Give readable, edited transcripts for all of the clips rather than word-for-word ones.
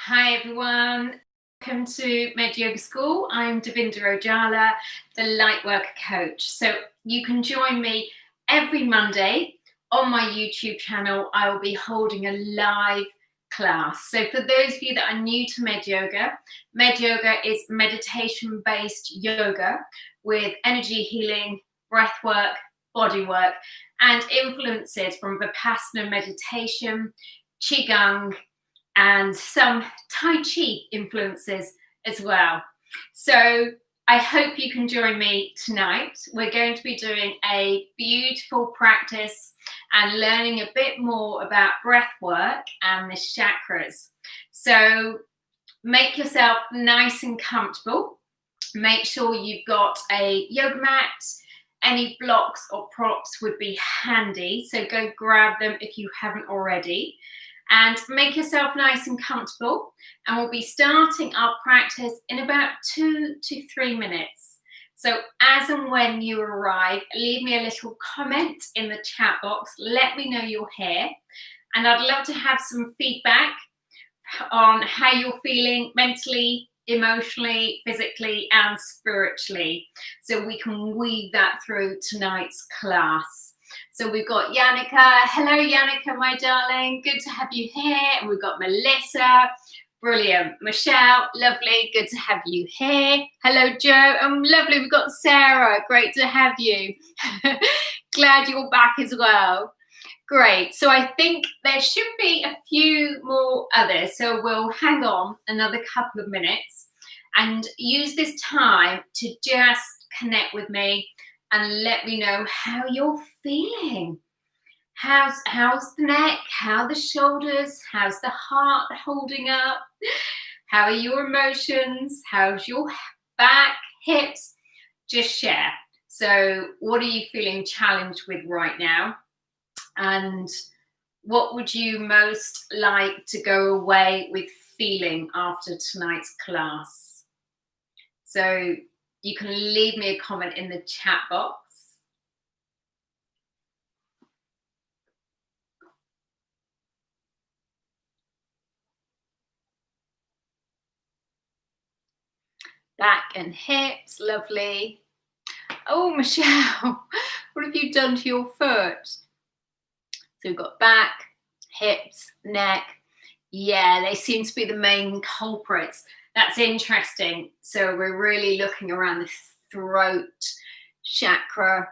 Hi everyone, welcome to MedYoga School. I'm Devinda Ojala, the Lightworker Coach. So you can join me every Monday on my YouTube channel. I will be holding a live class. So for those of you that are new to MedYoga is meditation-based yoga with energy healing, breath work, body work, and influences from Vipassana meditation, Qigong, and some Tai Chi influences as well. So I hope you can join me tonight. We're going to be doing a beautiful practice and learning a bit more about breath work and the chakras. So make yourself nice and comfortable. Make sure you've got a yoga mat. Any blocks or props would be handy, so go grab them if you haven't already. And make yourself nice and comfortable, and we'll be starting our practice in about 2 to 3 minutes. So as and when you arrive, leave me a little comment in the chat box. Let me know you're here, and I'd love to have some feedback on how you're feeling mentally, emotionally, physically, and spiritually, so we can weave that through tonight's class. So we've got Yannicka. Hello, Yannicka, my darling. Good to have you here. And we've got Melissa. Brilliant. Michelle, lovely. Good to have you here. Hello, Joe. Lovely. We've got Sarah. Great to have you. Glad you're back as well. Great. So I think there should be a few more others. So we'll hang on another couple of minutes and use this time to just connect with me and let me know how you're feeling. How's the neck? How are the shoulders? How's the heart holding up? How are your emotions? How's your back, hips? Just share. So what are you feeling challenged with right now? And what would you most like to go away with feeling after tonight's class? So you can leave me a comment in the chat box. Back and hips, lovely. Oh, Michelle, what have you done to your foot? So we've got back, hips, neck. Yeah, they seem to be the main culprits. That's interesting. So we're really looking around the throat chakra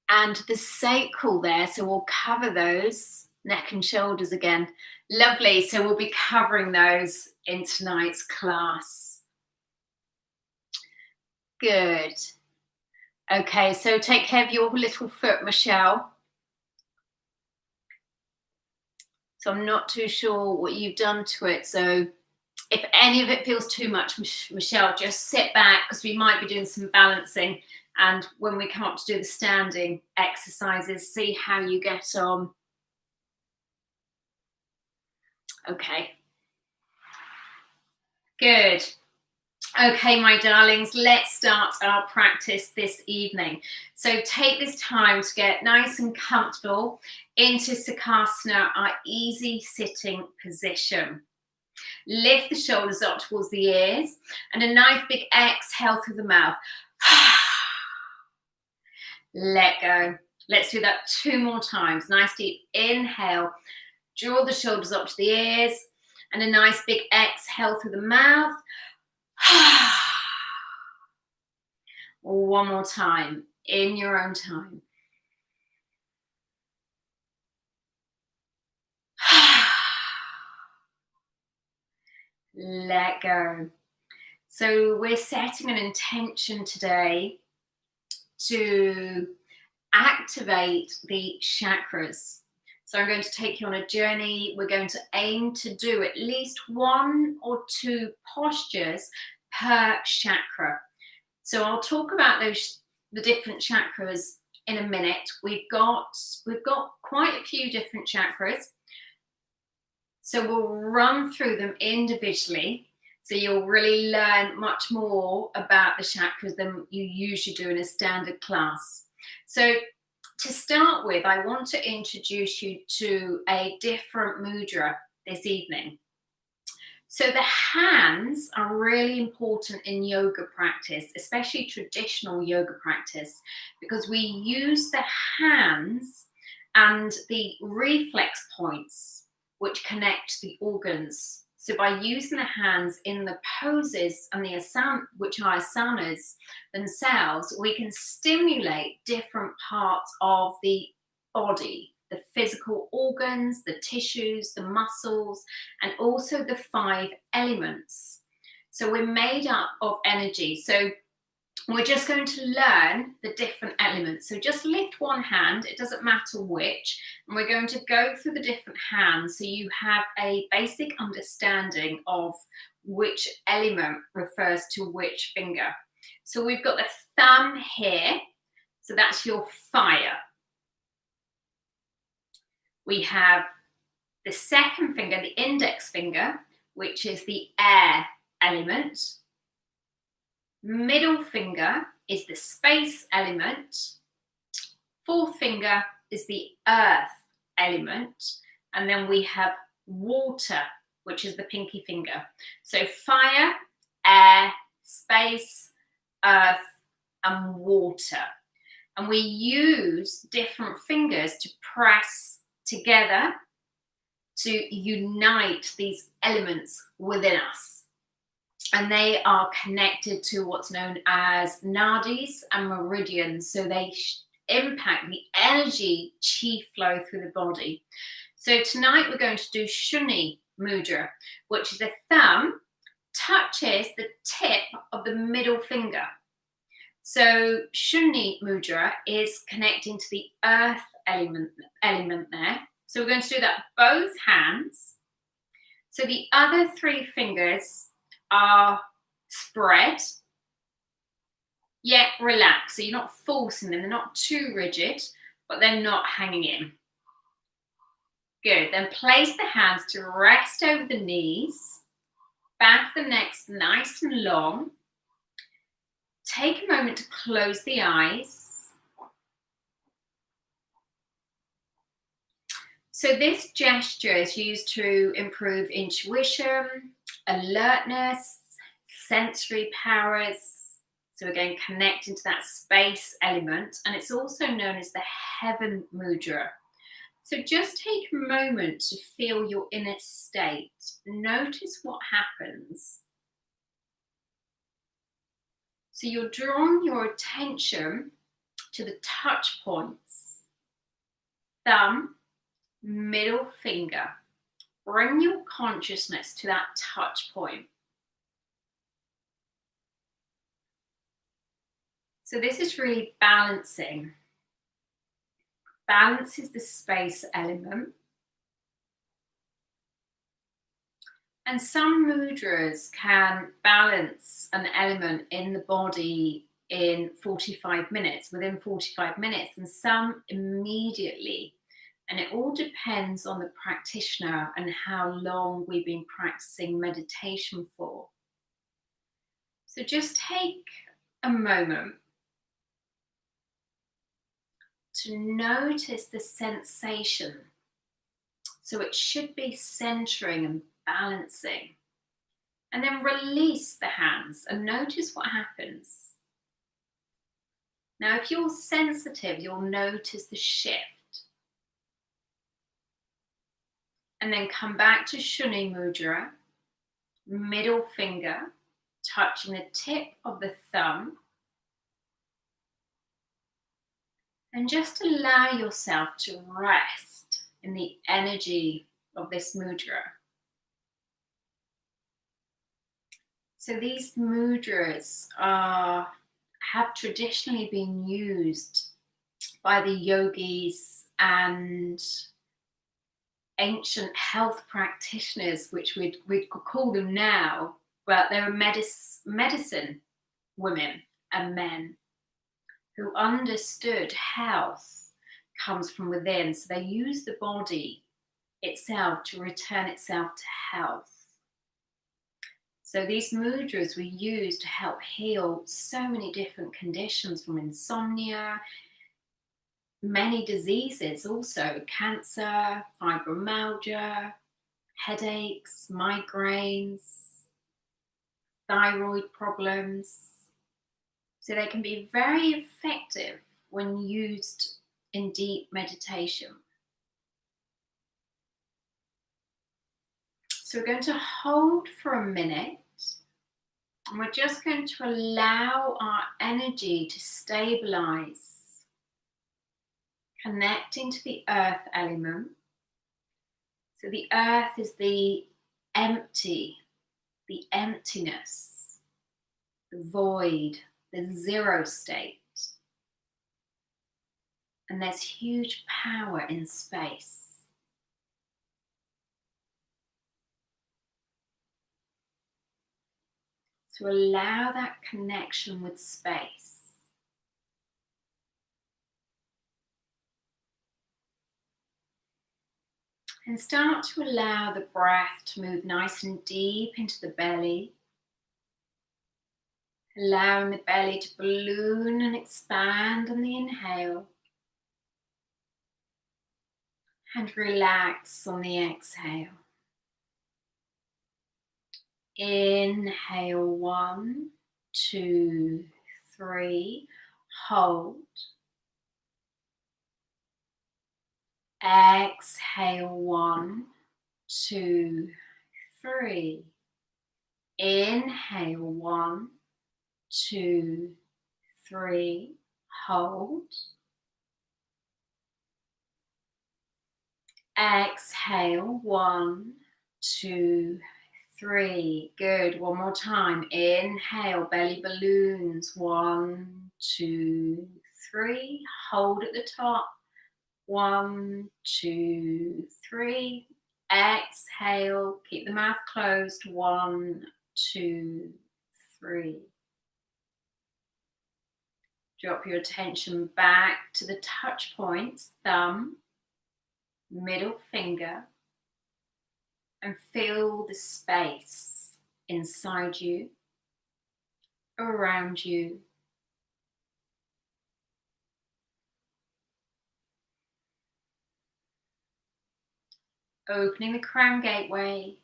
and the sacral there. So we'll cover those, neck and shoulders again. Lovely. So we'll be covering those in tonight's class. Good. Okay, so take care of your little foot, Michelle. So I'm not too sure what you've done to it. So if any of it feels too much, Michelle, just sit back because we might be doing some balancing. And when we come up to do the standing exercises, see how you get on. Okay. Good. Okay, my darlings, let's start our practice this evening. So take this time to get nice and comfortable into Sukhasana, our easy sitting position. Lift the shoulders up towards the ears and a nice big exhale through the mouth. Let go. Let's do that 2 more times. Nice deep inhale. Draw the shoulders up to the ears and a nice big exhale through the mouth. One more time in your own time. Let go. So we're setting an intention today to activate the chakras. So I'm going to take you on a journey. We're going to aim to do at least 1 or 2 postures per chakra. So I'll talk about the different chakras in a minute. We've got quite a few different chakras. So we'll run through them individually. So you'll really learn much more about the chakras than you usually do in a standard class. So to start with, I want to introduce you to a different mudra this evening. So the hands are really important in yoga practice, especially traditional yoga practice, because we use the hands and the reflex points which connect the organs. So by using the hands in the poses and the asana, which are asanas themselves, we can stimulate different parts of the body, the physical organs, the tissues, the muscles, and also the 5 elements. So we're made up of energy. So we're just going to learn the different elements. So just lift one hand, it doesn't matter which, and we're going to go through the different hands so you have a basic understanding of which element refers to which finger. So we've got the thumb here, so that's your fire. We have the second finger, the index finger, which is the air element. Middle finger is the space element. Fourth finger is the earth element. And then we have water, which is the pinky finger. So fire, air, space, earth, and water. And we use different fingers to press together to unite these elements within us. And they are connected to what's known as nadis and meridians. So they impact the energy chi flow through the body. So tonight we're going to do Shuni Mudra, which is the thumb touches the tip of the middle finger. So Shuni Mudra is connecting to the earth element there. So we're going to do that both hands. So the other 3 fingers are spread, yet relaxed. So you're not forcing them, they're not too rigid, but they're not hanging in. Good, then place the hands to rest over the knees, back of the neck's nice and long. Take a moment to close the eyes. So this gesture is used to improve intuition, alertness, sensory powers. So again, connecting to that space element, and it's also known as the heaven mudra. So just take a moment to feel your inner state. Notice what happens. So you're drawing your attention to the touch points. Thumb, middle finger. Bring your consciousness to that touch point. So this is really balancing. Balance is the space element. And some mudras can balance an element in the body in 45 minutes, within 45 minutes, and some immediately. And it all depends on the practitioner and how long we've been practicing meditation for. So just take a moment to notice the sensation. So it should be centering and balancing. And then release the hands and notice what happens. Now, if you're sensitive, you'll notice the shift. And then come back to Shuni Mudra, middle finger, touching the tip of the thumb. And just allow yourself to rest in the energy of this mudra. So these mudras have traditionally been used by the yogis and ancient health practitioners, which we'd call them now, but they were medicine women and men who understood health comes from within. So they use the body itself to return itself to health. So these mudras were used to help heal so many different conditions, from insomnia, many diseases also, cancer, fibromyalgia, headaches, migraines, thyroid problems. So they can be very effective when used in deep meditation. So we're going to hold for a minute, and we're just going to allow our energy to stabilize, connecting to the earth element. So the earth is the empty, the emptiness, the void, the zero state. And there's huge power in space. So allow that connection with space. And start to allow the breath to move nice and deep into the belly. Allowing the belly to balloon and expand on the inhale. And relax on the exhale. Inhale, 1, 2, 3. Hold. Exhale, 1, 2, 3. Inhale, 1, 2, 3. Hold. Exhale, 1, 2, 3. Good. One more time. Inhale, belly balloons. 1, 2, 3. Hold at the top. 1, 2, 3. Exhale. Keep the mouth closed. 1, 2, 3. Drop your attention back to the touch points, thumb, middle finger, and feel the space inside you, around you. Opening the crown gateway,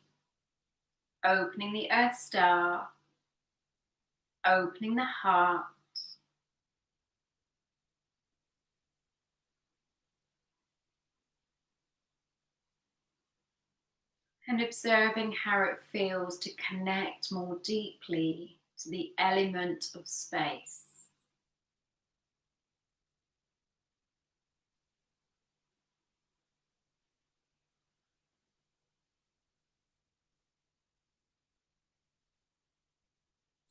opening the earth star, opening the heart. And observing how it feels to connect more deeply to the element of space.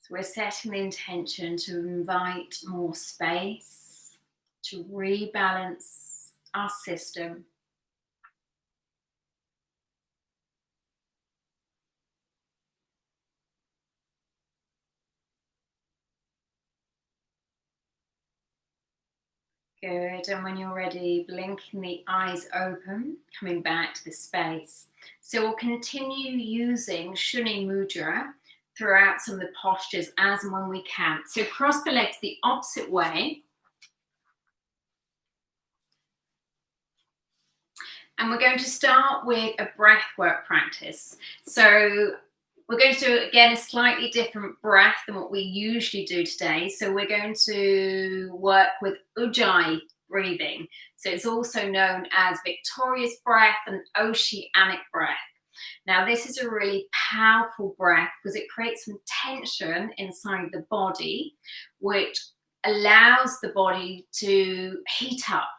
So we're setting the intention to invite more space, to rebalance our system. Good, and when you're ready, blinking the eyes open, coming back to the space. So we'll continue using Shuni Mudra throughout some of the postures as and when we can. So cross the legs the opposite way. And we're going to start with a breath work practice. So we're going to do, again, a slightly different breath than what we usually do today. So we're going to work with Ujjayi breathing. So it's also known as Victorious breath and Oceanic breath. Now, this is a really powerful breath because it creates some tension inside the body, which allows the body to heat up.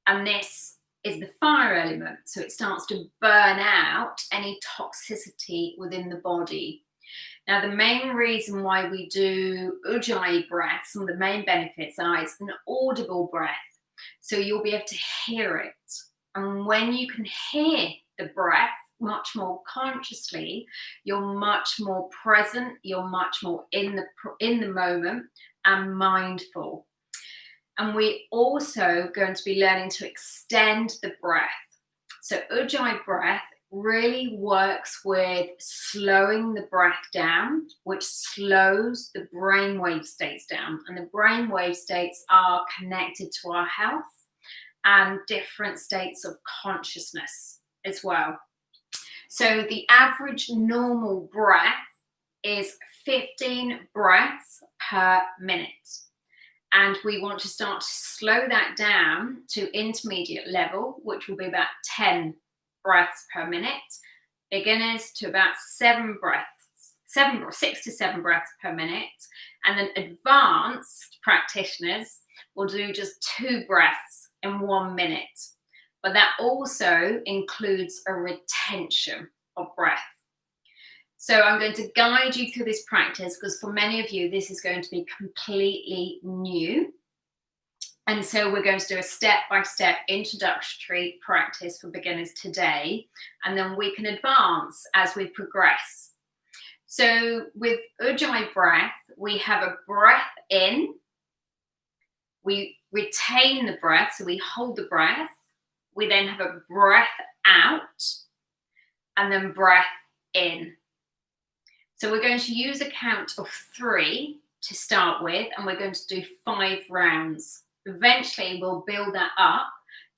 And this is the fire element, so it starts to burn out any toxicity within the body. Now, the main reason why we do Ujjayi breath, some of the main benefits are it's an audible breath, so you'll be able to hear it. And when you can hear the breath much more consciously, you're much more present, you're much more in the moment and mindful. And we're also going to be learning to extend the breath. So Ujjayi breath really works with slowing the breath down, which slows the brainwave states down. And the brainwave states are connected to our health and different states of consciousness as well. So the average normal breath is 15 breaths per minute. And we want to start to slow that down to intermediate level, which will be about 10 breaths per minute. Beginners to about 6 to 7 breaths per minute. And then advanced practitioners will do just 2 breaths in 1 minute. But that also includes a retention of breath. So I'm going to guide you through this practice because for many of you, this is going to be completely new. And so we're going to do a step-by-step introductory practice for beginners today, and then we can advance as we progress. So with Ujjayi breath, we have a breath in, we retain the breath, so we hold the breath, we then have a breath out, and then breath in. So we're going to use a count of 3 to start with, and we're going to do 5 rounds. Eventually, we'll build that up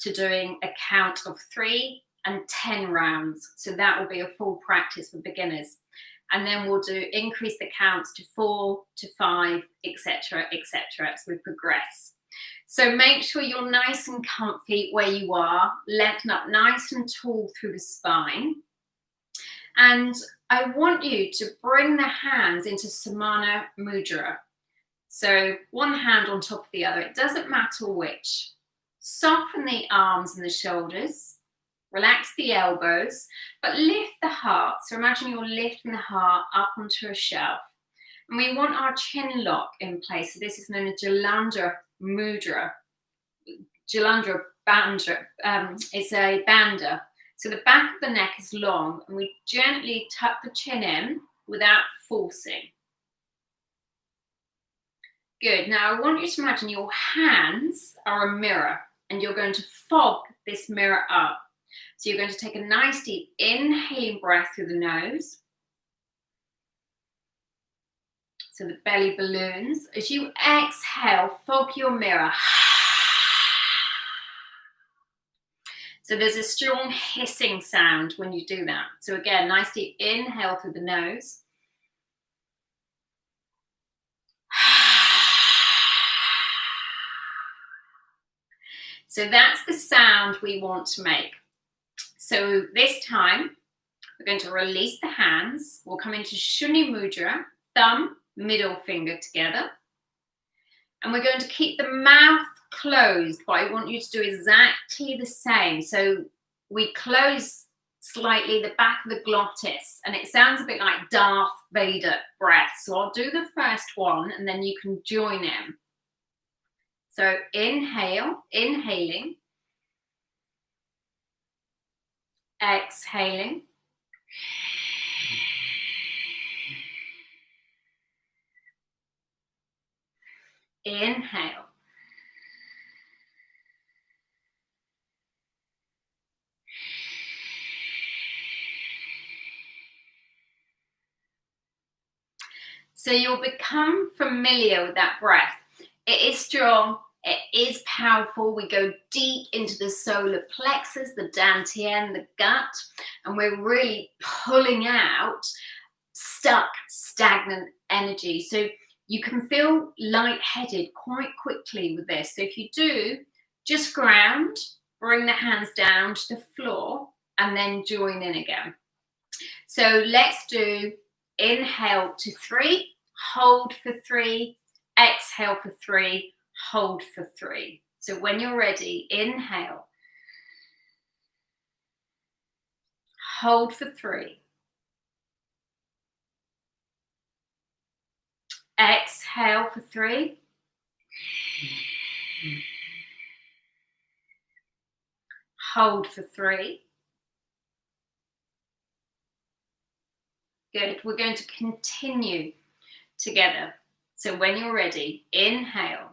to doing a count of 3 and 10 rounds. So that will be a full practice for beginners. And then we'll increase the counts to 4, to 5, etc., etc. as we progress. So make sure you're nice and comfy where you are, lengthen up nice and tall through the spine. And I want you to bring the hands into Samana Mudra. So one hand on top of the other, it doesn't matter which. Soften the arms and the shoulders, relax the elbows, but lift the heart. So imagine you're lifting the heart up onto a shelf. And we want our chin lock in place. So this is known as Jalandhara Mudra. Jalandhara Bandha. It's a bandha. So the back of the neck is long, and we gently tuck the chin in without forcing. Good. Now I want you to imagine your hands are a mirror, and you're going to fog this mirror up. So you're going to take a nice deep inhaling breath through the nose. So the belly balloons. As you exhale, fog your mirror. So there's a strong hissing sound when you do that. So again, nice deep inhale through the nose. So that's the sound we want to make. So this time, we're going to release the hands. We'll come into Shunya Mudra, thumb, middle finger together. And we're going to keep the mouth closed, but I want you to do exactly the same. So we close slightly the back of the glottis, and it sounds a bit like Darth Vader breath. So I'll do the first one, and then you can join in. So inhale, inhaling, exhaling, inhale, so you'll become familiar with that breath. It is strong. It is powerful. We go deep into the solar plexus, the dantian, the gut, and we're really pulling out stuck, stagnant energy. So you can feel lightheaded quite quickly with this. So if you do, just ground, bring the hands down to the floor, and then join in again. So let's do inhale to 3, hold for 3, exhale for 3, hold for 3. So when you're ready, inhale, hold for 3, exhale for 3, hold for 3. Good. We're going to continue together. So when you're ready, inhale,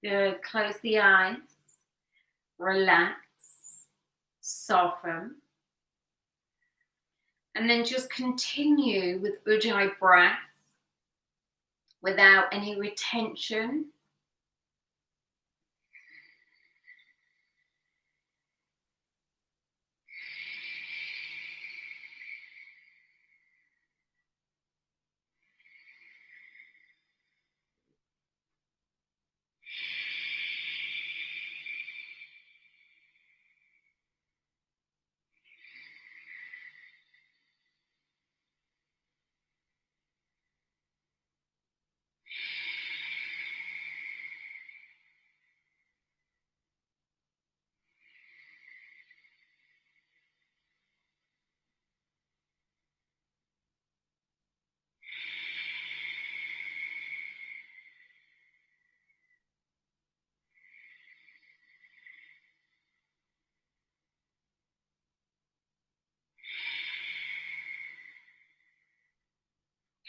Good. Close the eyes. Relax. Soften. And then just continue with Ujjayi breath without any retention.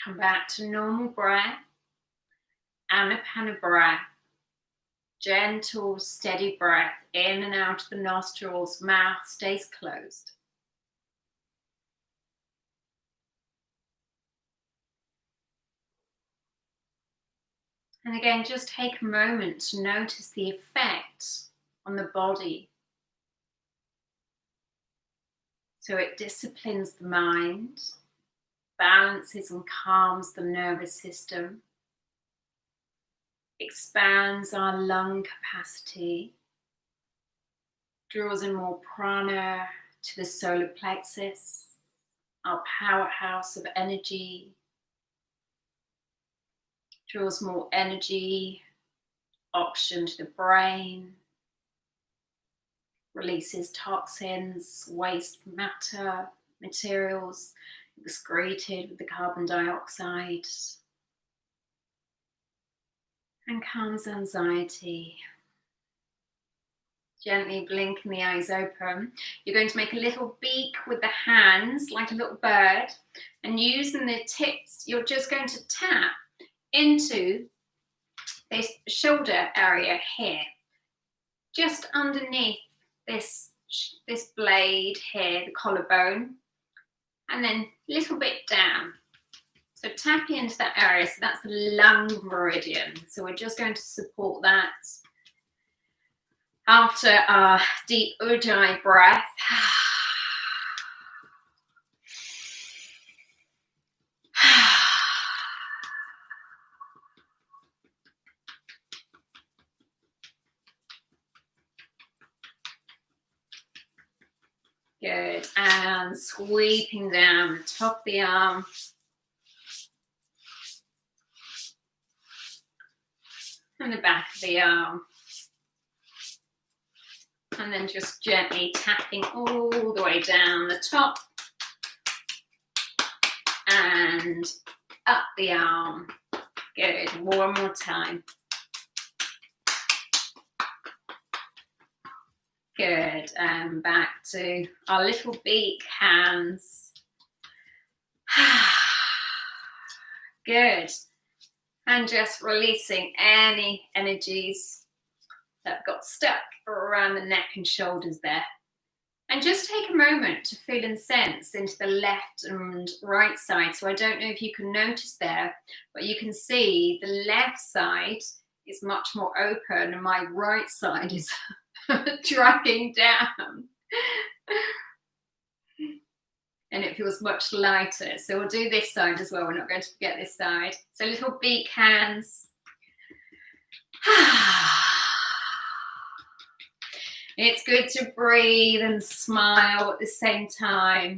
Come back to normal breath. Anapana breath. Gentle, steady breath in and out of the nostrils. Mouth stays closed. And again, just take a moment to notice the effect on the body. So it disciplines the mind, balances and calms the nervous system, expands our lung capacity, draws in more prana to the solar plexus, our powerhouse of energy, draws more energy, oxygen to the brain, releases toxins, waste matter, materials excreted with the carbon dioxide, and calms anxiety. Gently blinking the eyes open. You're going to make a little beak with the hands, like a little bird, and using the tips, you're just going to tap into this shoulder area here, just underneath this blade here, the collarbone, and then a little bit down. So tapping into that area, so that's the lung meridian. So we're just going to support that. After our deep Ujjayi breath, good, and sweeping down the top of the arm, and the back of the arm, and then just gently tapping all the way down the top and up the arm. Good, one more time. Good, and back to our little beak hands. Good, and just releasing any energies that got stuck around the neck and shoulders there. And just take a moment to feel and sense into the left and right side. So I don't know if you can notice there, but you can see the left side is much more open and my right side is dragging down. And it feels much lighter. So we'll do this side as well. We're not going to forget this side. So little beak hands. It's good to breathe and smile at the same time.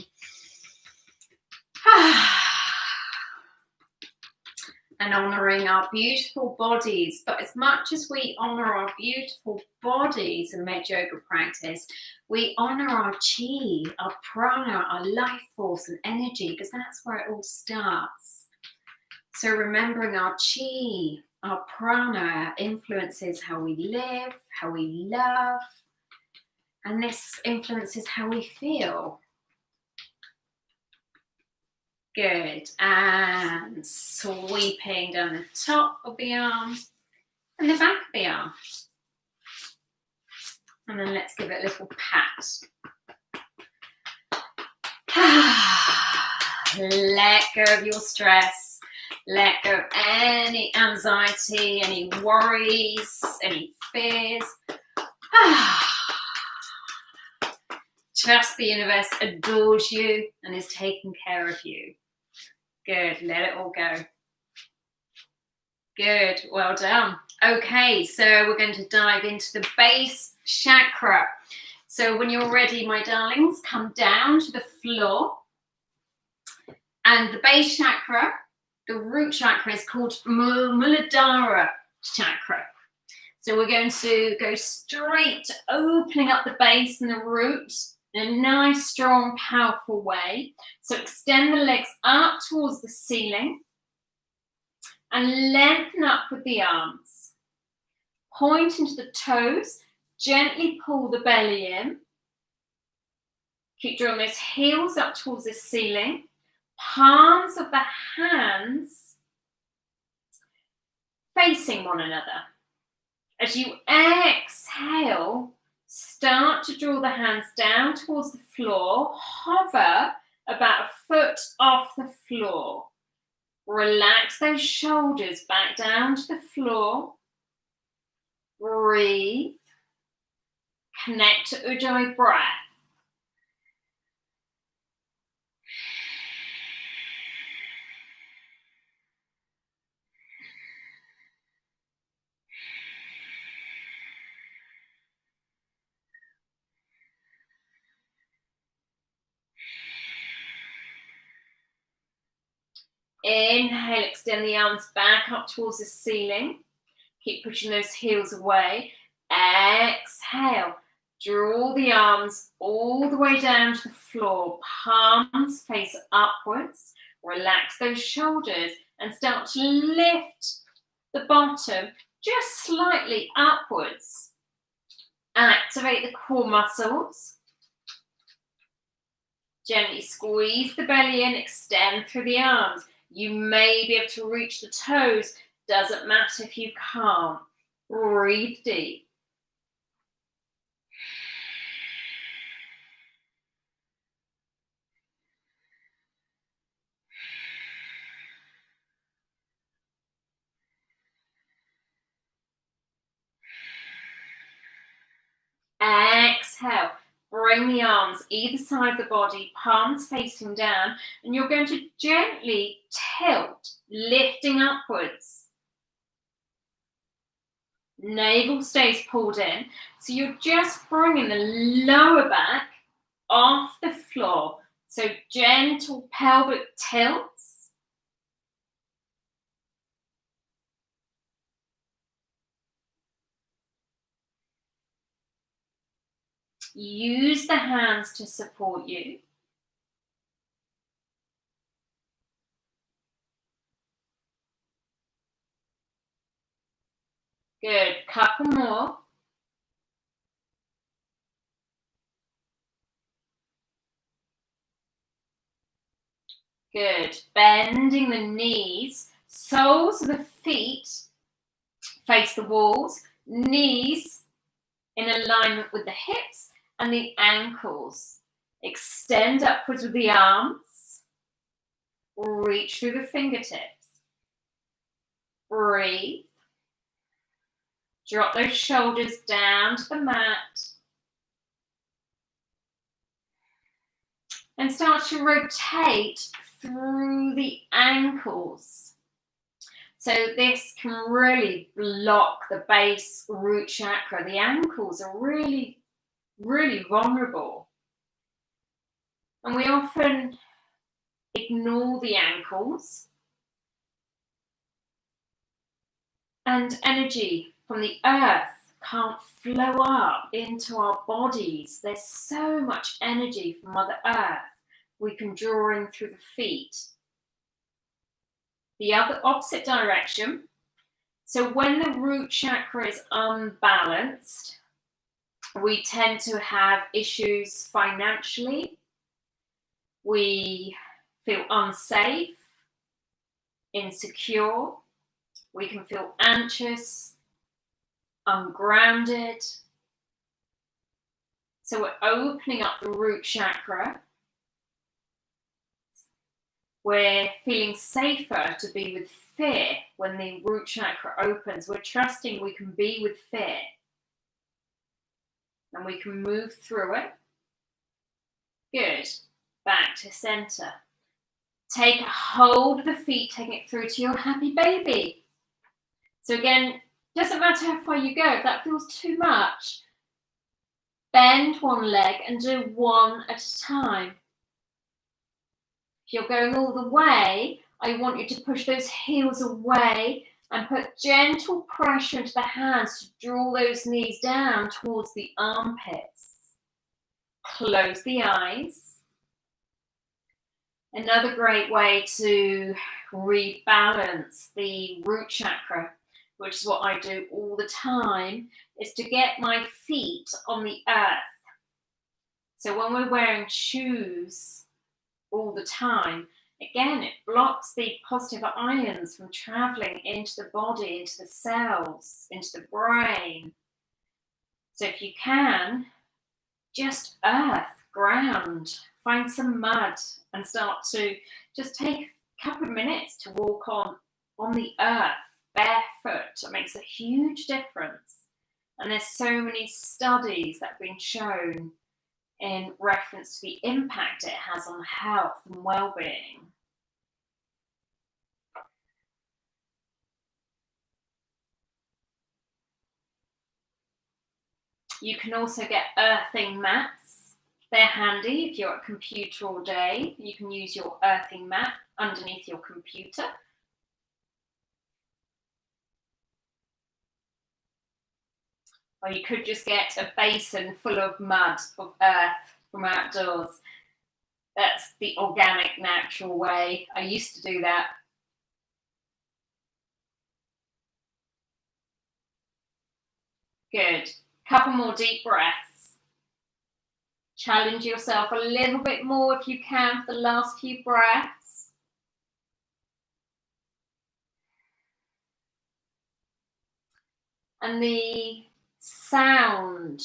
And honouring our beautiful bodies. But as much as we honour our beautiful bodies in MedYoga practice, we honour our chi, our prana, our life force and energy, because that's where it all starts. So remembering our chi, our prana influences how we live, how we love, and this influences how we feel. Good, and sweeping down the top of the arm and the back of the arm. And then let's give it a little pat. Let go of your stress. Let go of any anxiety, any worries, any fears. Trust the universe adores you and is taking care of you. Good, let it all go. Good, well done. Okay, so we're going to dive into the base chakra. So when you're ready, my darlings, come down to the floor. And the base chakra, the root chakra, is called Muladhara chakra. So we're going to go straight, opening up the base and the root in a nice, strong, powerful way. So extend the legs up towards the ceiling and lengthen up with the arms. Point into the toes, gently pull the belly in. Keep drawing those heels up towards the ceiling. Palms of the hands facing one another. As you exhale, start to draw the hands down towards the floor. Hover about a foot off the floor. Relax those shoulders back down to the floor. Breathe. Connect to Ujjayi breath. Inhale, extend the arms back up towards the ceiling. Keep pushing those heels away. Exhale, draw the arms all the way down to the floor. Palms face upwards. Relax those shoulders and start to lift the bottom just slightly upwards. Activate the core muscles. Gently squeeze the belly in, extend through the arms. You may be able to reach the toes. Doesn't matter if you can't. Breathe deep. Exhale. Bring the arms either side of the body, palms facing down, and you're going to gently tilt, lifting upwards. Navel stays pulled in, so you're just bringing the lower back off the floor. So gentle pelvic tilts. Use the hands to support you. Good, couple more. Good, bending the knees, soles of the feet face the walls, knees in alignment with the hips and the ankles. Extend upwards with the arms. Reach through the fingertips. Breathe. Drop those shoulders down to the mat. And start to rotate through the ankles. So this can really block the base root chakra. The ankles are really, really vulnerable. And we often ignore the ankles. And energy from the earth can't flow up into our bodies. There's so much energy from Mother Earth we can draw in through the feet. The other opposite direction. So when the root chakra is unbalanced, we tend to have issues financially. We feel unsafe, insecure. We can feel anxious, ungrounded. So we're opening up the root chakra. We're feeling safer to be with fear when the root chakra opens. We're trusting we can be with fear and we can move through it. Good. Back to center. Take a hold of the feet, take it through to your happy baby. So again, doesn't matter how far you go, if that feels too much, bend one leg and do one at a time. If you're going all the way, I want you to push those heels away and put gentle pressure into the hands to draw those knees down towards the armpits. Close the eyes. Another great way to rebalance the root chakra, which is what I do all the time, is to get my feet on the earth. So when we're wearing shoes all the time, again, it blocks the positive ions from traveling into the body, into the cells, into the brain. So if you can, just earth, ground, find some mud and start to just take a couple of minutes to walk on the earth, barefoot. It makes a huge difference. And there's so many studies that have been shown in reference to the impact it has on health and well-being. You can also get earthing mats. They're handy if you're at a computer all day. You can use your earthing mat underneath your computer. Or you could just get a basin full of mud, of earth from outdoors. That's the organic, natural way. I used to do that. Good. Couple more deep breaths. Challenge yourself a little bit more if you can for the last few breaths. And the sound,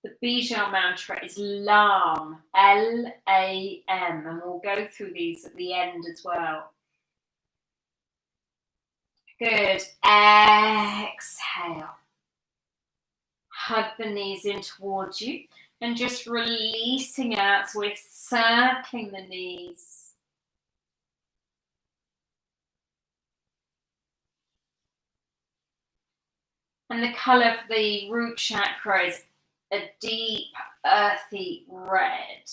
the Bijou mantra is LAM, L-A-M, and we'll go through these at the end as well. Good. Exhale. Hug the knees in towards you and just releasing out. So we're circling the knees. And the colour of the root chakra is a deep, earthy red.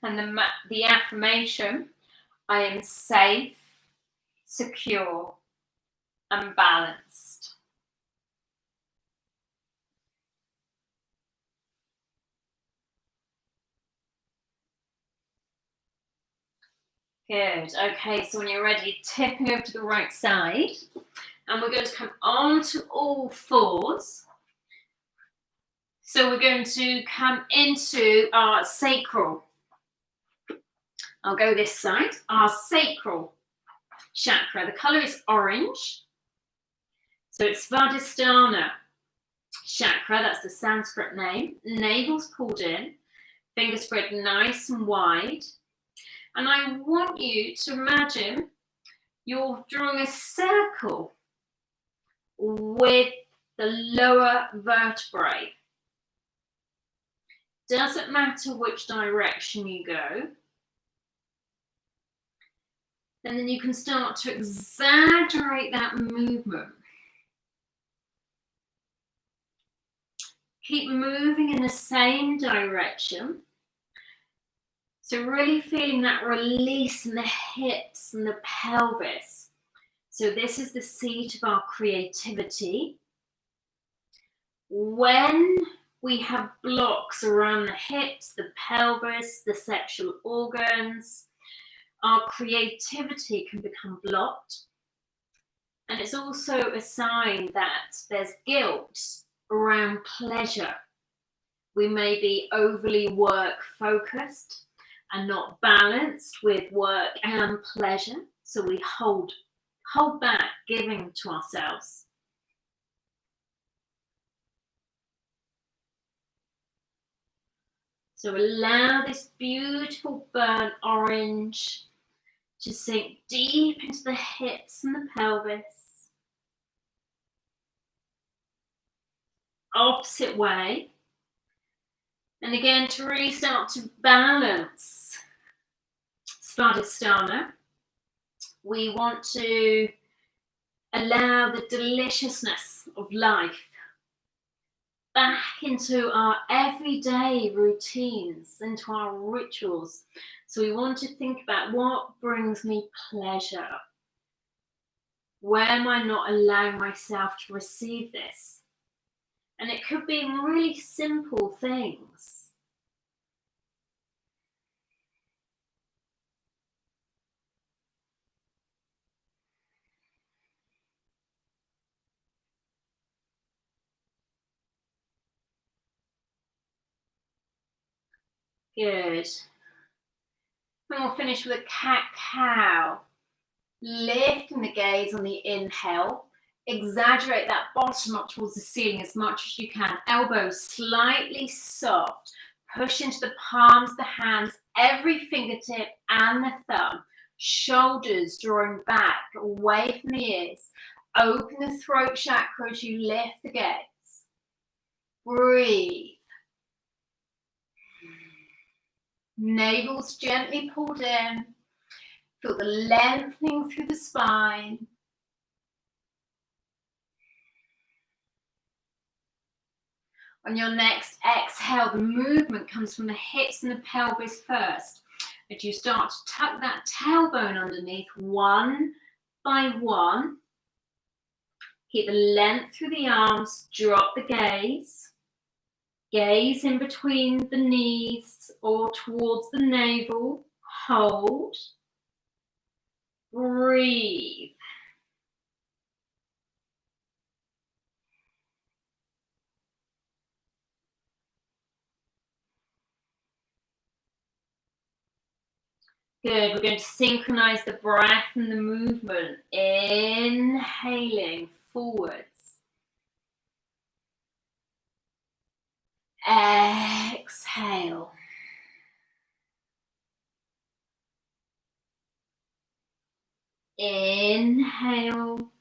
And the affirmation, I am safe, secure, and balanced. Good. Okay, so when you're ready, tipping over to the right side. And we're going to come onto all fours. So we're going to come into our sacral. I'll go this side. Our sacral chakra. The colour is orange. So it's Svadhisthana chakra. That's the Sanskrit name. Navel's pulled in. Fingers spread nice and wide. And I want you to imagine you're drawing a circle with the lower vertebrae. Doesn't matter which direction you go. And then you can start to exaggerate that movement. Keep moving in the same direction. So really feeling that release in the hips and the pelvis. So this is the seat of our creativity. When we have blocks around the hips, the pelvis, the sexual organs, our creativity can become blocked. And it's also a sign that there's guilt around pleasure. We may be overly work focused and not balanced with work and pleasure. So we hold back giving to ourselves. So allow this beautiful burnt orange to sink deep into the hips and the pelvis. Opposite way. And again, to really start to balance Svadhisthana, we want to allow the deliciousness of life back into our everyday routines, into our rituals. So we want to think about what brings me pleasure. Where am I not allowing myself to receive this? And it could be really simple things. Good. And we'll finish with a cat-cow. Lifting the gaze on the inhale. Exaggerate that bottom up towards the ceiling as much as you can. Elbows slightly soft. Push into the palms of the hands, every fingertip and the thumb. Shoulders drawing back, away from the ears. Open the throat chakra as you lift the gaze. Breathe. Navel's gently pulled in. Feel the lengthening through the spine. On your next exhale, the movement comes from the hips and the pelvis first. As you start to tuck that tailbone underneath one by one. Keep the length through the arms, drop the gaze. Gaze in between the knees or towards the navel. Hold. Breathe. Good, we're going to synchronize the breath and the movement. Inhaling forwards. Exhale. Inhale.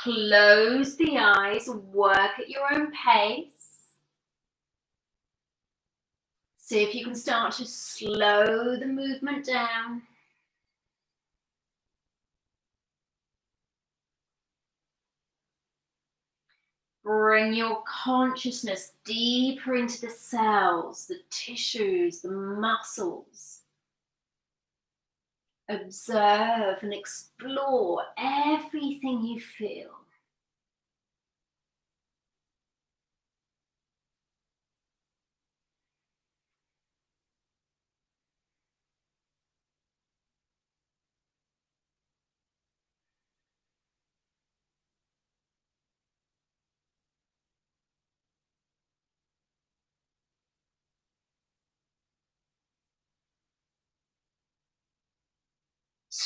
Close the eyes, work at your own pace. See if you can start to slow the movement down. Bring your consciousness deeper into the cells, the tissues, the muscles. Observe and explore everything you feel.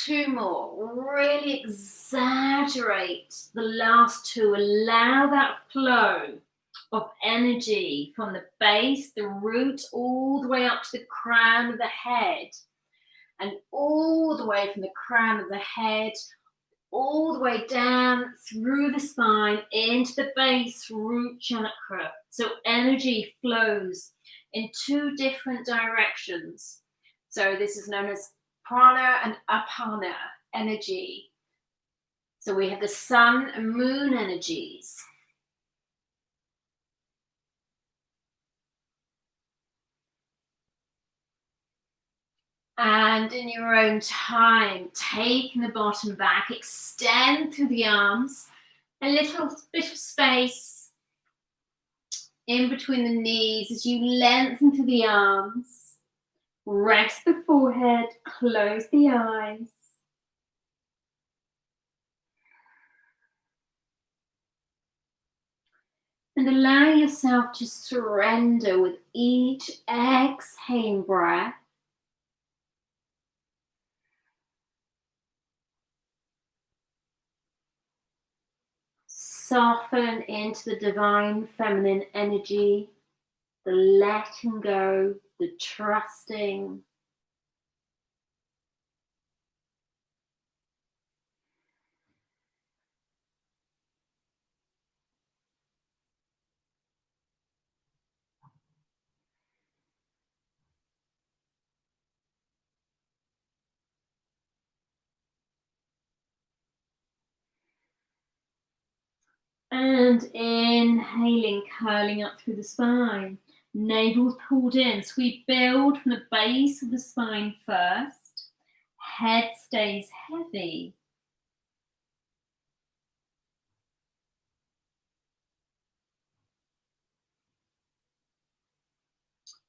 Two more. Really exaggerate the last two. Allow that flow of energy from the base, the root, all the way up to the crown of the head. And all the way from the crown of the head, all the way down through the spine into the base root chakra. So energy flows in two different directions. So this is known as prana and apana energy. So we have the sun and moon energies. And in your own time, taking the bottom back, extend through the arms, a little bit of space in between the knees as you lengthen through the arms. Rest the forehead, close the eyes. And allow yourself to surrender with each exhaling breath. Soften into the divine feminine energy, the letting go, the trusting. And inhaling, curling up through the spine. Navel's pulled in. So we build from the base of the spine first. Head stays heavy.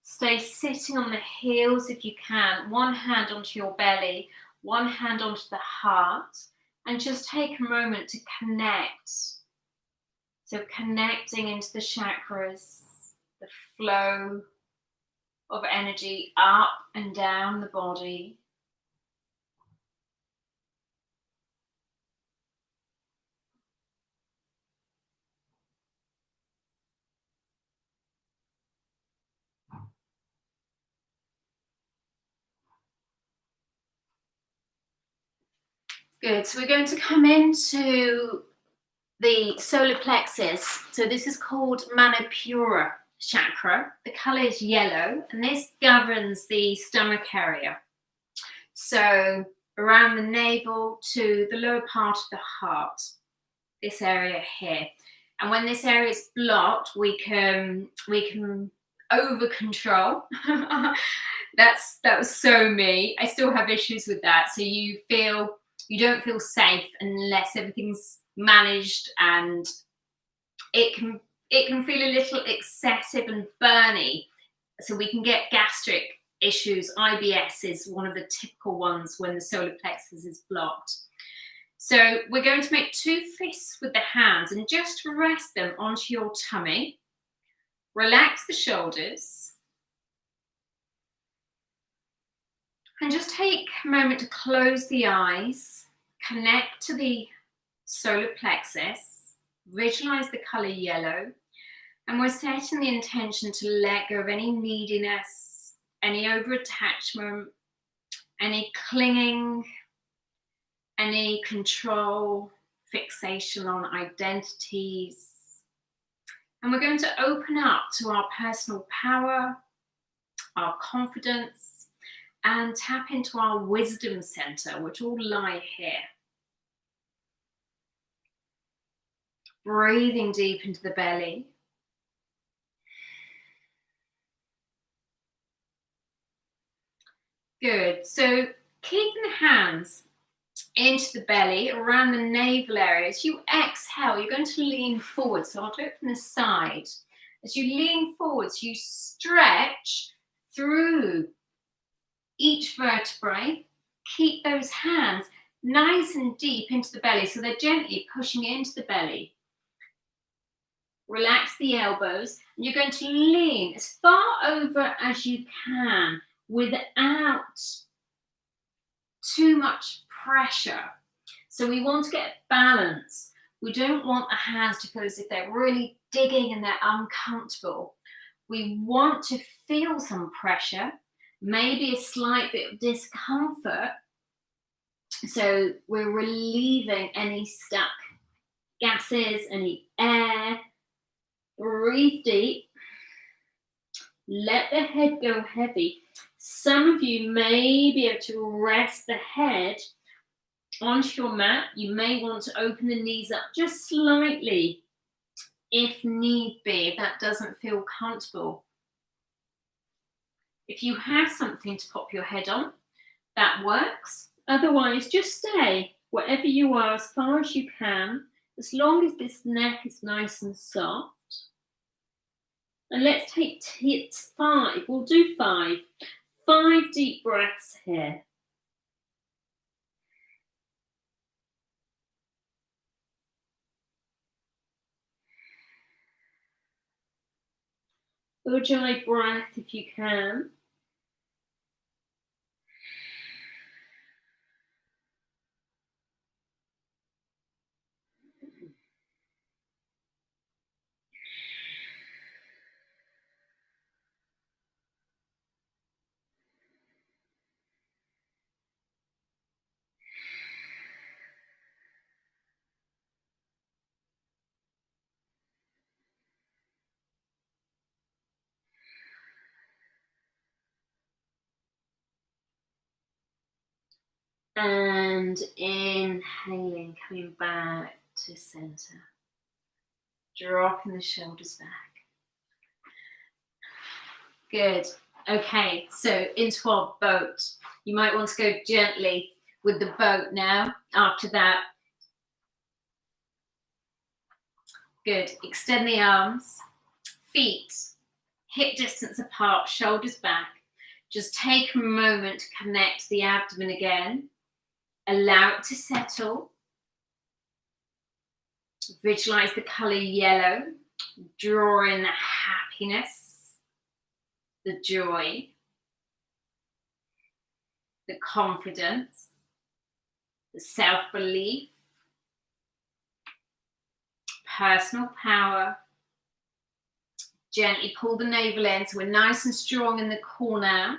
Stay sitting on the heels if you can. One hand onto your belly, one hand onto the heart. And just take a moment to connect. So connecting into the chakras, the flow of energy up and down the body. Good. So we're going to come into the solar plexus. So this is called Manipura chakra. The color is yellow, and this governs the stomach area. So around the navel to the lower part of the heart, this area here. And when this area is blocked, we can over control. That was so me. I still have issues with that. So you don't feel safe unless everything's managed, and it can feel a little excessive and burny. So we can get gastric issues. IBS is one of the typical ones when the solar plexus is blocked. So we're going to make 2 fists with the hands and just rest them onto your tummy. Relax the shoulders. And just take a moment to close the eyes, connect to the solar plexus, visualize the color yellow, and we're setting the intention to let go of any neediness, any over-attachment, any clinging, any control, fixation on identities. And we're going to open up to our personal power, our confidence, and tap into our wisdom center, which all lie here. Breathing deep into the belly. Good. So keeping the hands into the belly, around the navel area. As you exhale, you're going to lean forward. So I'll do it from the side. As you lean forwards, you stretch through each vertebrae. Keep those hands nice and deep into the belly, so they're gently pushing into the belly. Relax the elbows, and you're going to lean as far over as you can without too much pressure. So we want to get balance. We don't want the hands to feel as if they're really digging and they're uncomfortable. We want to feel some pressure, maybe a slight bit of discomfort. So we're relieving any stuck gases, any air. Breathe deep. Let the head go heavy. Some of you may be able to rest the head onto your mat. You may want to open the knees up just slightly if need be, if that doesn't feel comfortable. If you have something to pop your head on, that works. Otherwise, just stay wherever you are as far as you can, as long as this neck is nice and soft. And let's take 5. We'll do 5. 5 deep breaths here. Ujjayi breath if you can. And inhaling, coming back to center. Dropping the shoulders back. Good. Okay, so into our boat. You might want to go gently with the boat now. After that, good. Extend the arms, feet, hip distance apart, shoulders back. Just take a moment to connect the abdomen again. Allow it to settle. Visualize the color yellow. Draw in the happiness, the joy, the confidence, the self-belief, personal power. Gently pull the navel in so we're nice and strong in the core now.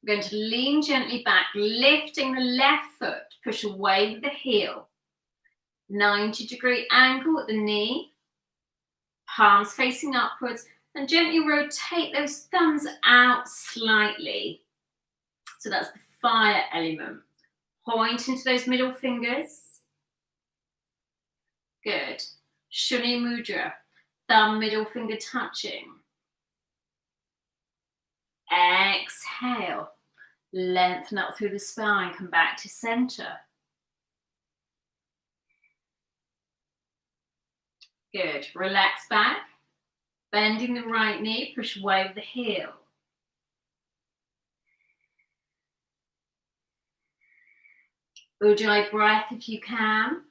We're going to lean gently back, lifting the left foot, push away with the heel. 90-degree angle at the knee, palms facing upwards, and gently rotate those thumbs out slightly. So that's the fire element. Point into those middle fingers. Good. Shuni mudra, thumb, middle finger touching. Exhale. Lengthen up through the spine, come back to center. Good. Relax back. Bending the right knee, push away with the heel. Ujjayi breath if you can.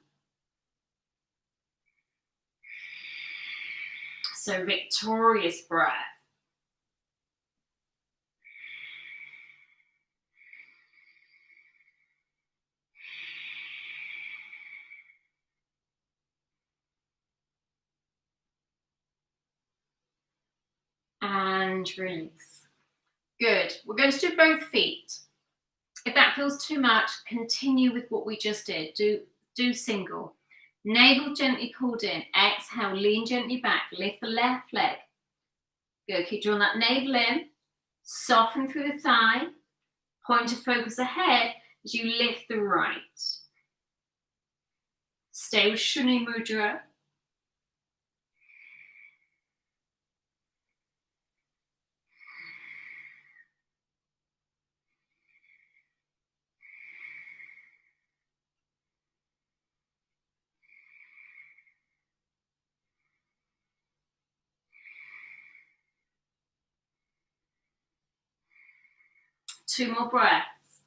So victorious breath. And release. Good. We're going to do both feet. If that feels too much, continue with what we just did. Do single. Navel gently pulled in. Exhale, lean gently back. Lift the left leg. Good. Keep drawing that navel in. Soften through the thigh. Point of focus ahead as you lift the right. Stay with Shuni Mudra. Two more breaths.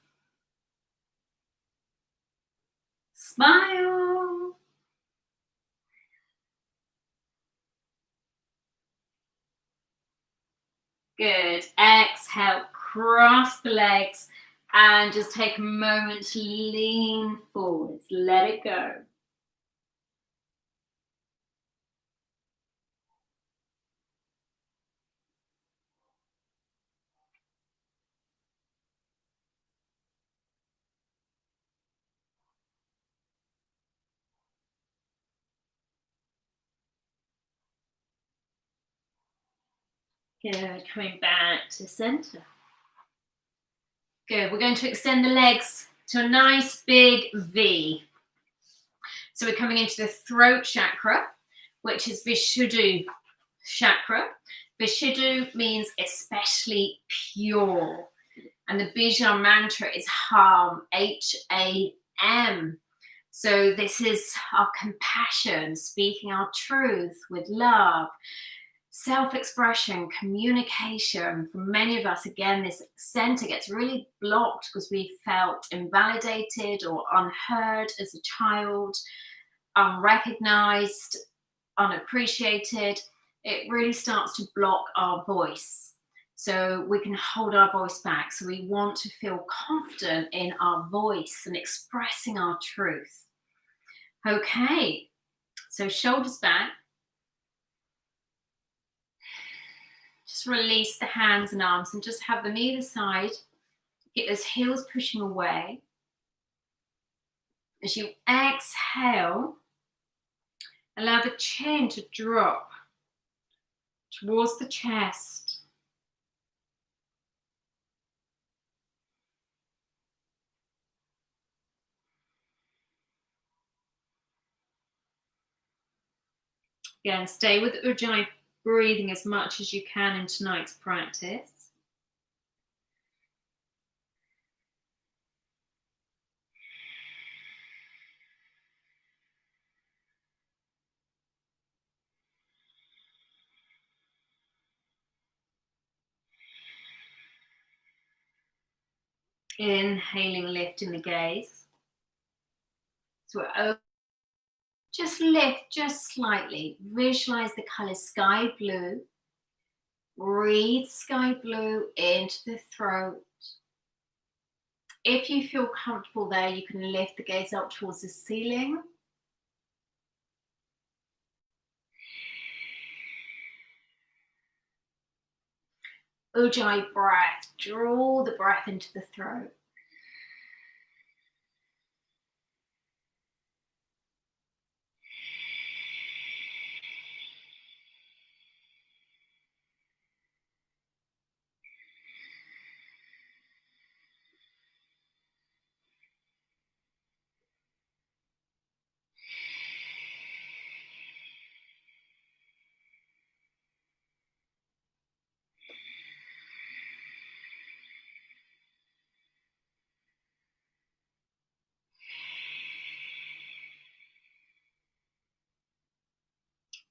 Smile. Good. Exhale, cross the legs and just take a moment to lean forwards. Let it go. Good. Coming back to center. Good. We're going to extend the legs to a nice big V. So we're coming into the throat chakra, which is Vishuddha chakra. Vishuddha means especially pure. And the Bija mantra is Ham, H-A-M. So this is our compassion, speaking our truth with love, self-expression, communication. For many of us, again, this center gets really blocked because we felt invalidated or unheard as a child, unrecognized, unappreciated. it really starts to block our voice. So we can hold our voice back. So we want to feel confident in our voice and expressing our truth. Okay, so shoulders back. Just release the hands and arms and just have them either side. Get those heels pushing away. As you exhale, allow the chin to drop towards the chest. Again, stay with Ujjayi breathing as much as you can in tonight's practice. Inhaling, lifting the gaze. So we're just lift just slightly. Visualize the color sky blue. Breathe sky blue into the throat. If you feel comfortable there, you can lift the gaze up towards the ceiling. Ujjayi breath. Draw the breath into the throat.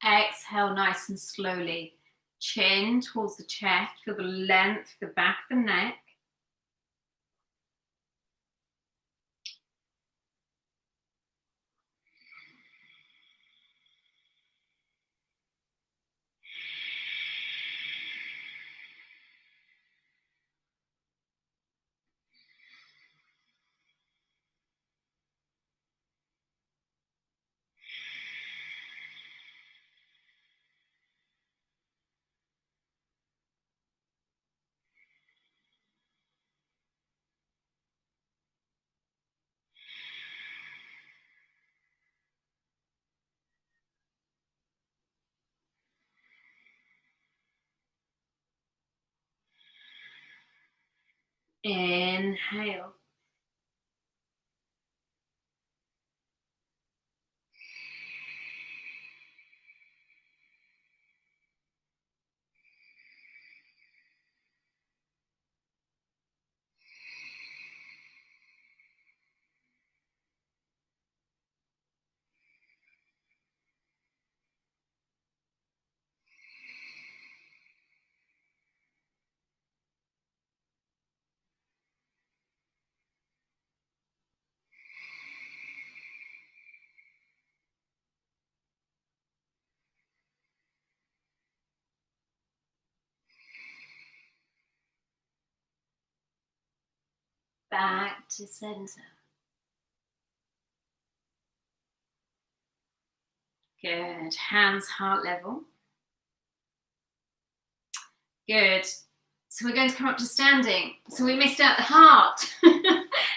Exhale nice and slowly. Chin towards the chest. Feel the length, the back of the neck. Inhale. Back to center. Good. Hands heart level. Good. So we're going to come up to standing. So we missed out the heart.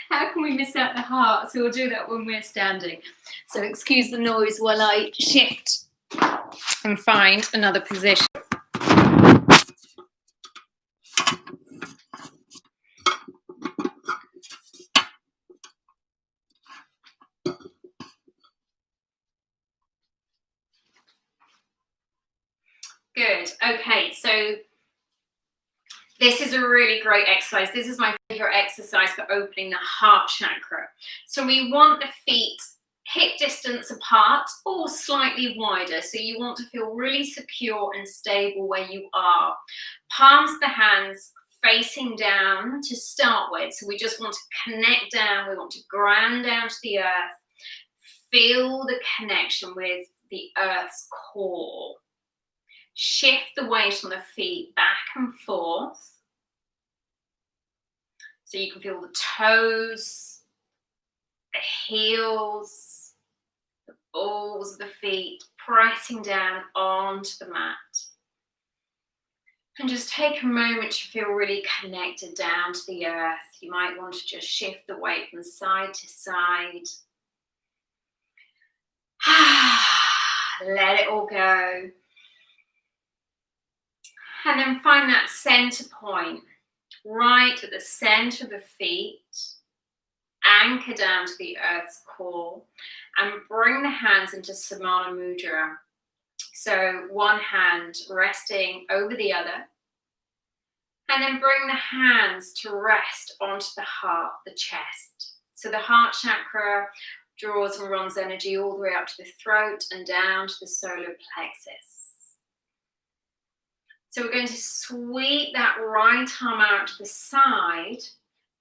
How can we miss out the heart? So we'll do that when we're standing. So excuse the noise while I shift and find another position. Good. Okay, so this is a really great exercise. This is my favorite exercise for opening the heart chakra. So we want the feet hip distance apart or slightly wider. So you want to feel really secure and stable where you are. Palms of the hands facing down to start with. So we just want to connect down. We want to ground down to the earth. Feel the connection with the earth's core. Shift the weight on the feet back and forth. So you can feel the toes, the heels, the balls of the feet pressing down onto the mat. And just take a moment to feel really connected down to the earth. You might want to just shift the weight from side to side. Let it all go. And then find that center point right at the center of the feet. Anchor down to the earth's core and bring the hands into Samana Mudra. So one hand resting over the other. And then bring the hands to rest onto the heart, the chest. So the heart chakra draws and runs energy all the way up to the throat and down to the solar plexus. So we're going to sweep that right arm out to the side,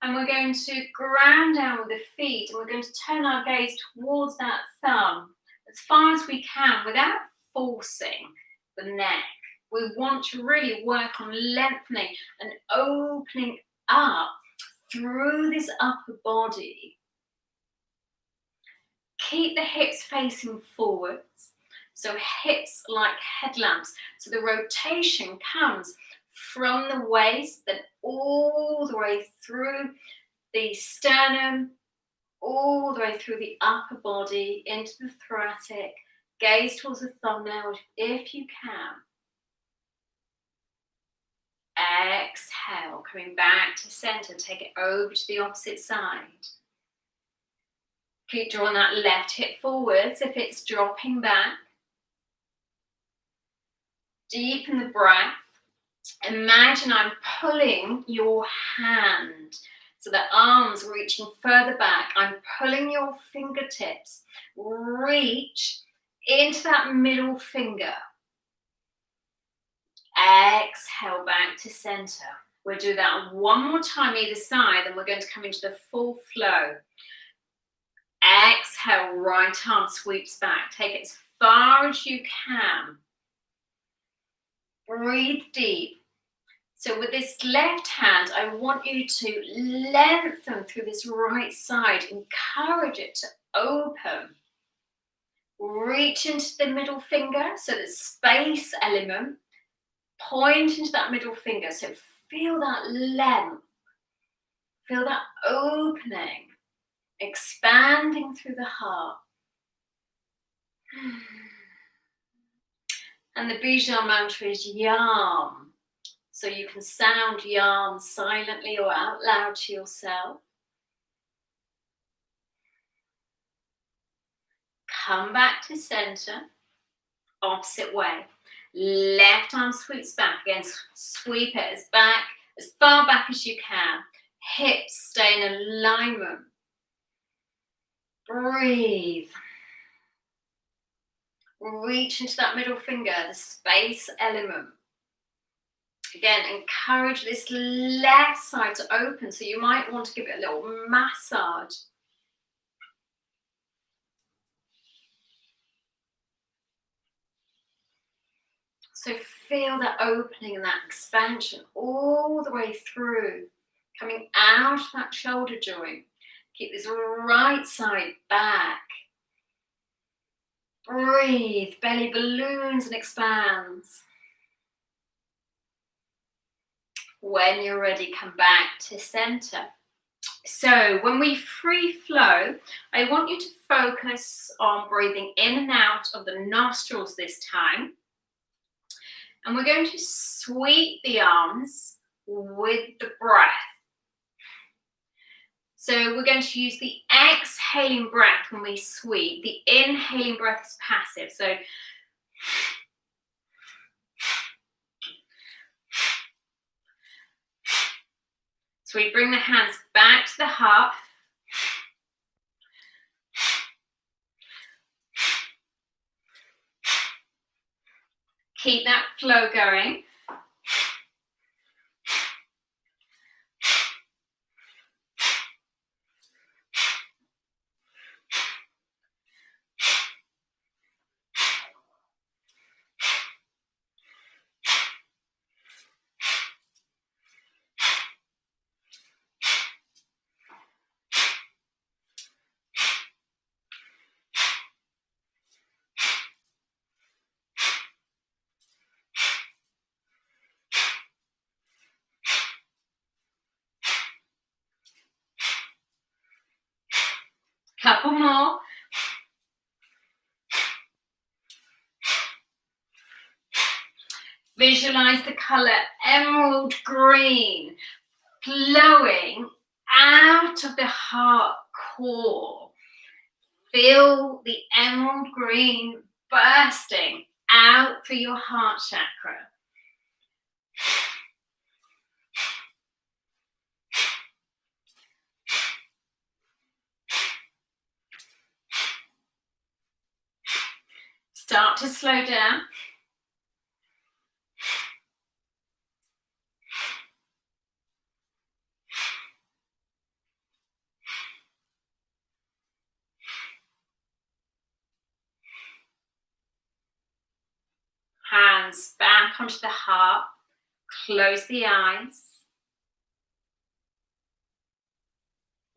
and we're going to ground down with the feet, and we're going to turn our gaze towards that thumb as far as we can without forcing the neck. We want to really work on lengthening and opening up through this upper body. Keep the hips facing forwards. So hips like headlamps. So the rotation comes from the waist, then all the way through the sternum, all the way through the upper body, into the thoracic. Gaze towards the thumbnail if you can. Exhale, coming back to center. Take it over to the opposite side. Keep drawing that left hip forwards if it's dropping back. Deepen the breath. Imagine I'm pulling your hand. So the arms reaching further back. I'm pulling your fingertips. Reach into that middle finger. Exhale back to center. We'll do that one more time either side, and we're going to come into the full flow. Exhale, right arm sweeps back. Take it as far as you can. Breathe deep. So with this left hand, I want you to lengthen through this right side. Encourage it to open. Reach into the middle finger, so the space element. Point into that middle finger. So feel that length. Feel that opening. Expanding through the heart. And the Bijal mantra is Yam. So you can sound Yam silently or out loud to yourself. Come back to center. Opposite way. Left arm sweeps back. Again, sweep it as far back as you can. Hips stay in alignment. Breathe. Reach into that middle finger, the space element. Again, encourage this left side to open, so you might want to give it a little massage. So feel that opening and that expansion all the way through, coming out of that shoulder joint. Keep this right side back. Breathe, belly balloons and expands. When you're ready, come back to center. So when we free flow, I want you to focus on breathing in and out of the nostrils this time. And we're going to sweep the arms with the breath. So we're going to use the exhaling breath when we sweep. The inhaling breath is passive. So we bring the hands back to the heart. Keep that flow going. Couple more. Visualize the colour emerald green flowing out of the heart core. Feel the emerald green bursting out through your heart chakra. Start to slow down. Hands back onto the heart. Close the eyes.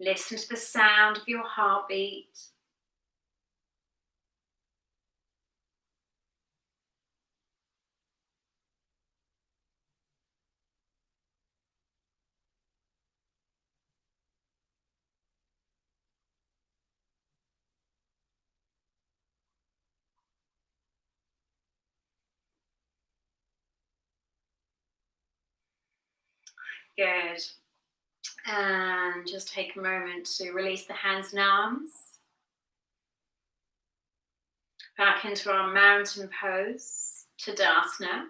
Listen to the sound of your heartbeat. Good. And just take a moment to release the hands and arms. Back into our mountain pose, Tadasana.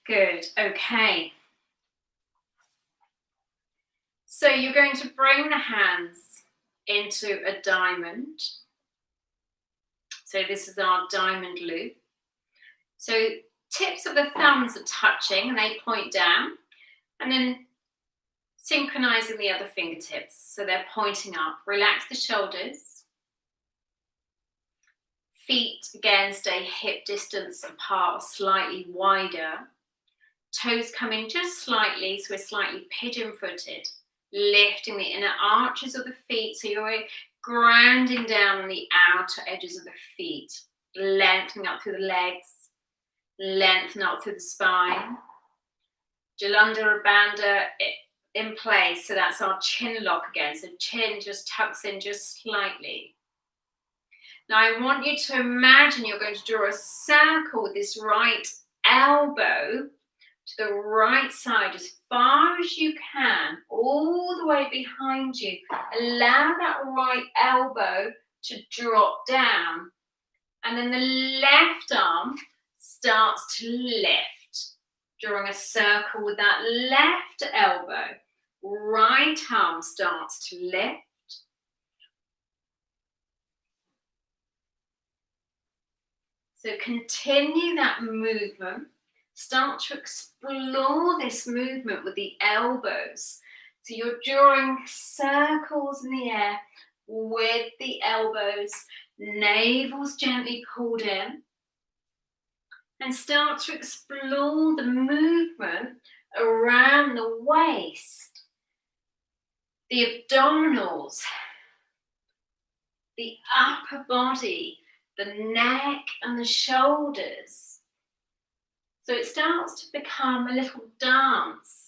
Good, okay. So you're going to bring the hands into a diamond. So this is our diamond loop. So tips of the thumbs are touching and they point down, and then synchronizing the other fingertips so they're pointing up. Relax the shoulders. Feet again stay hip distance apart or slightly wider. Toes coming just slightly, so we're slightly pigeon-footed. Lifting the inner arches of the feet, so you're grounding down on the outer edges of the feet. Lengthening up through the legs. Lengthen up through the spine. Jalandhara Bandha in place, so that's our chin lock again. So chin just tucks in just slightly. Now I want you to imagine you're going to draw a circle with this right elbow to the right side as far as you can, all the way behind you. Allow that right elbow to drop down. And then the left arm starts to lift, drawing a circle with that left elbow. Right arm starts to lift. So continue that movement. Start to explore this movement with the elbows. So you're drawing circles in the air with the elbows, navel's gently pulled in. And start to explore the movement around the waist, the abdominals, the upper body, the neck and the shoulders. So it starts to become a little dance.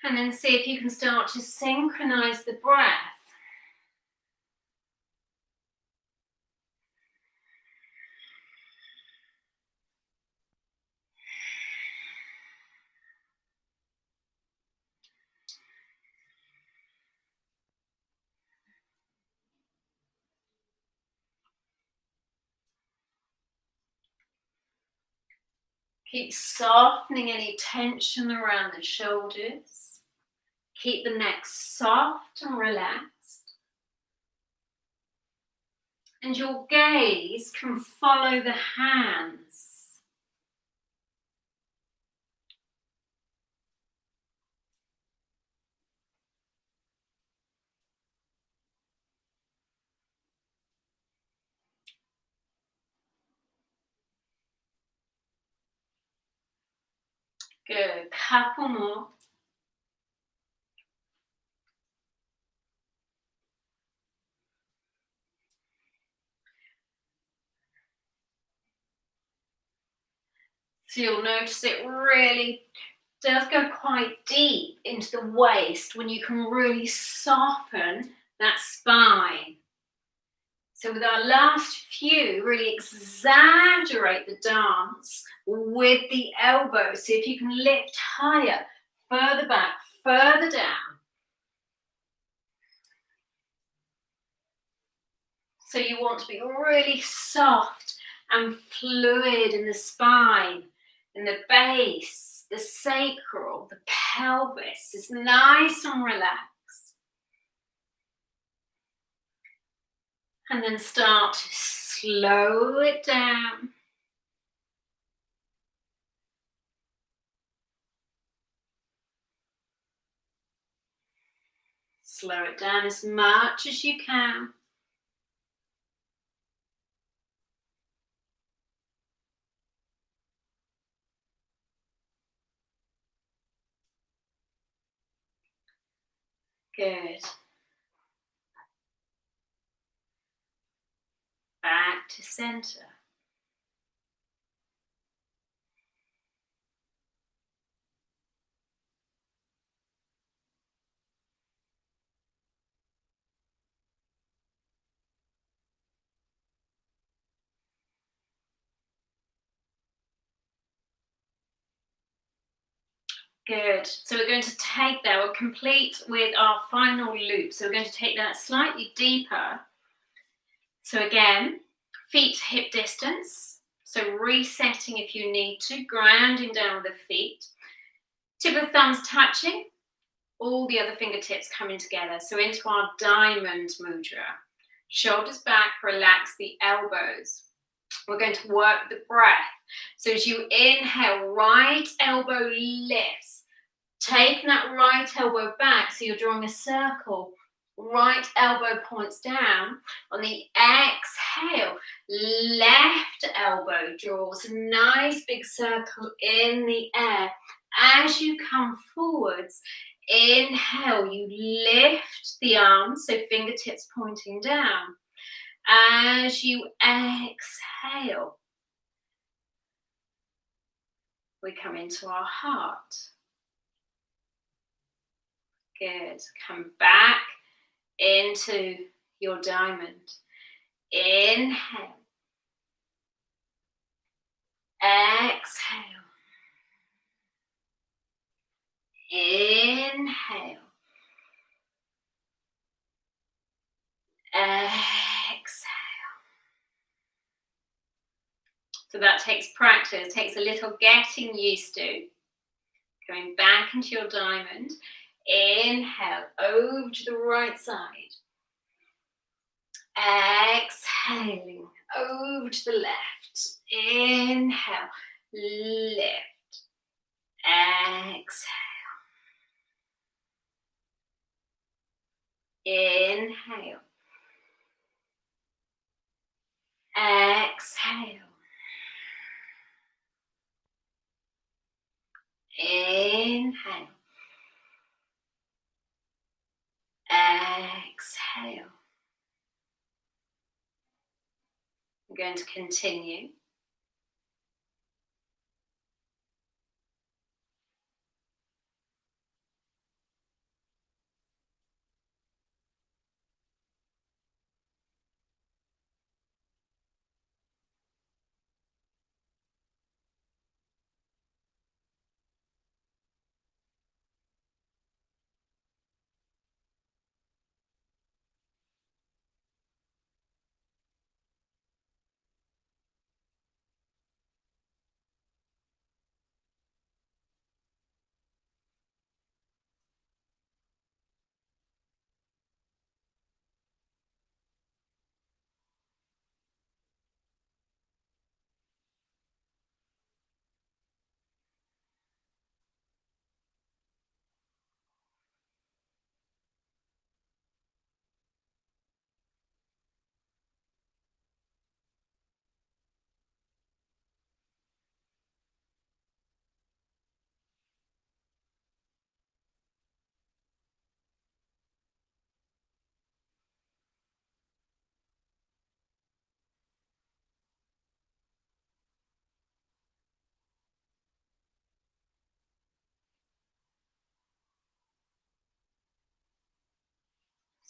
And then see if you can start to synchronize the breath. Keep softening any tension around the shoulders. Keep the neck soft and relaxed. And your gaze can follow the hands. Good. Couple more. So you'll notice it really does go quite deep into the waist when you can really soften that spine. So with our last few, really exaggerate the dance with the elbows. See if you can lift higher, further back, further down. So you want to be really soft and fluid in the spine, in the base, the sacral, the pelvis. It's nice and relaxed. And then start to slow it down. Slow it down as much as you can. Good. Back to center. Good. So we're going to take that, we're complete with our final loop. So we're going to take that slightly deeper. So again, feet to hip distance. So resetting if you need to, grounding down with the feet. Tip of thumbs touching, all the other fingertips coming together. So into our diamond mudra. Shoulders back, relax the elbows. We're going to work the breath. So as you inhale, right elbow lifts. Taking that right elbow back, so you're drawing a circle. Right elbow points down. On the exhale, left elbow draws a nice big circle in the air. As you come forwards, inhale, you lift the arms, so fingertips pointing down. As you exhale, we come into our heart. Good. Come back into your diamond. Inhale. Exhale. Inhale. Exhale. So that takes practice, takes a little getting used to. Going back into your diamond. Inhale, over to the right side. Exhaling, over to the left. Inhale, lift. Exhale. Inhale. Exhale. Inhale. Exhale. I'm going to continue.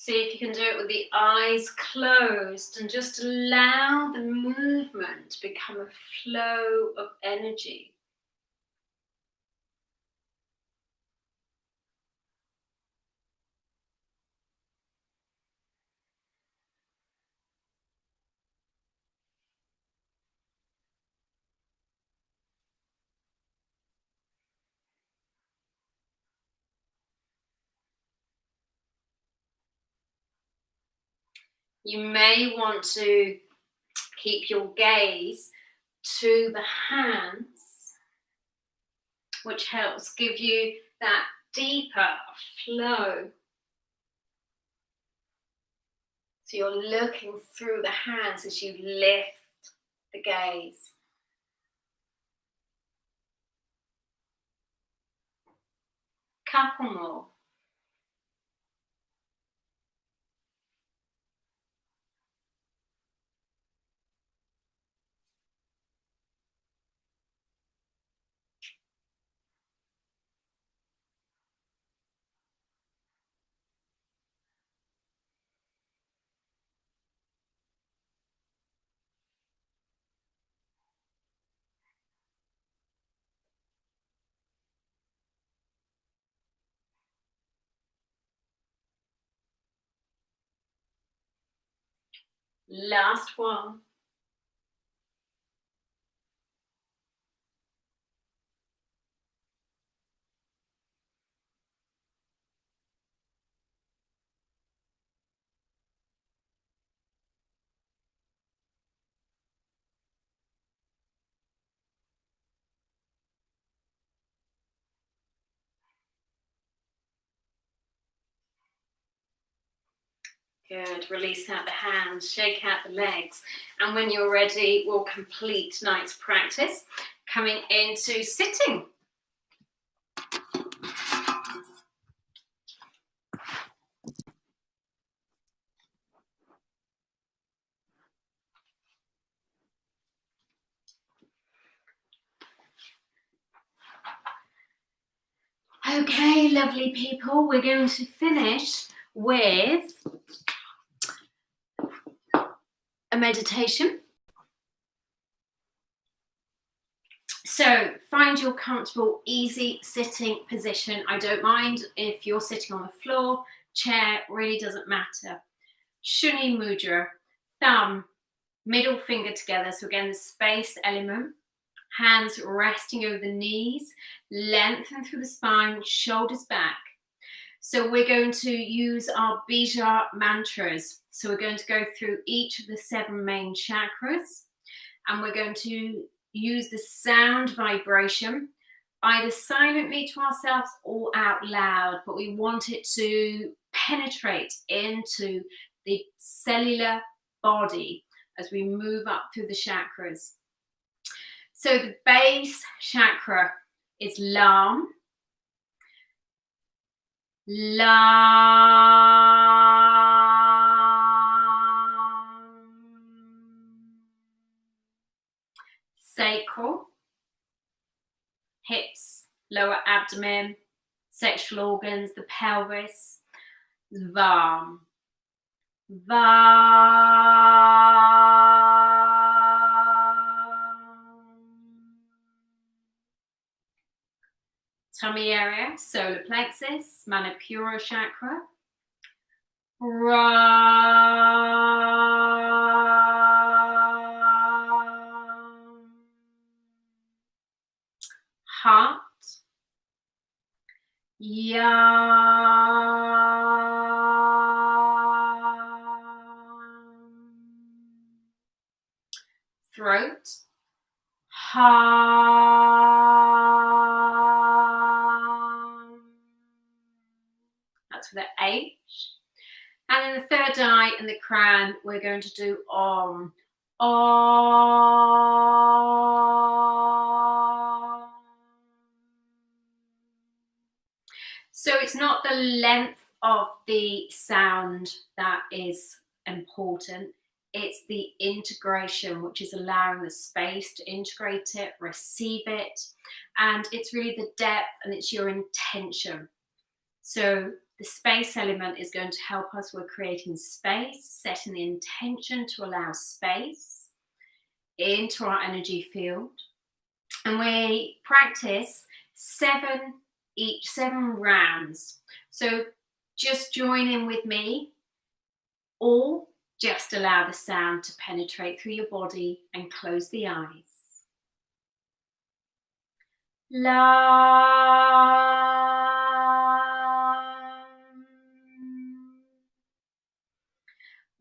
See if you can do it with the eyes closed and just allow the movement to become a flow of energy. You may want to keep your gaze to the hands, which helps give you that deeper flow. So you're looking through the hands as you lift the gaze. Couple more. Last one. Good. Release out the hands, shake out the legs. And when you're ready, we'll complete tonight's practice. Coming into sitting. Okay, lovely people, we're going to finish with a meditation. So find your comfortable, easy sitting position. I don't mind if you're sitting on the floor, chair, really doesn't matter. Shuni Mudra, thumb, middle finger together. So again, the space element. Hands resting over the knees, lengthen through the spine, shoulders back. So we're going to use our Bija mantras. So we're going to go through each of the 7 main chakras, and we're going to use the sound vibration, either silently to ourselves or out loud, but we want it to penetrate into the cellular body as we move up through the chakras. So the base chakra is Lam. Sacral, hips, lower abdomen, sexual organs, the pelvis. Vam. Tummy area, solar plexus, Manipura chakra. Heart. Throat. That's for the H. And in the third eye and the crown, we're going to do Om. Om. So it's not the length of the sound that is important. It's the integration, which is allowing the space to integrate it, receive it. And it's really the depth, and it's your intention. So The space element is going to help us with creating space, setting the intention to allow space into our energy field. And we practice 7 rounds. So just join in with me, or just allow the sound to penetrate through your body and close the eyes. Lam,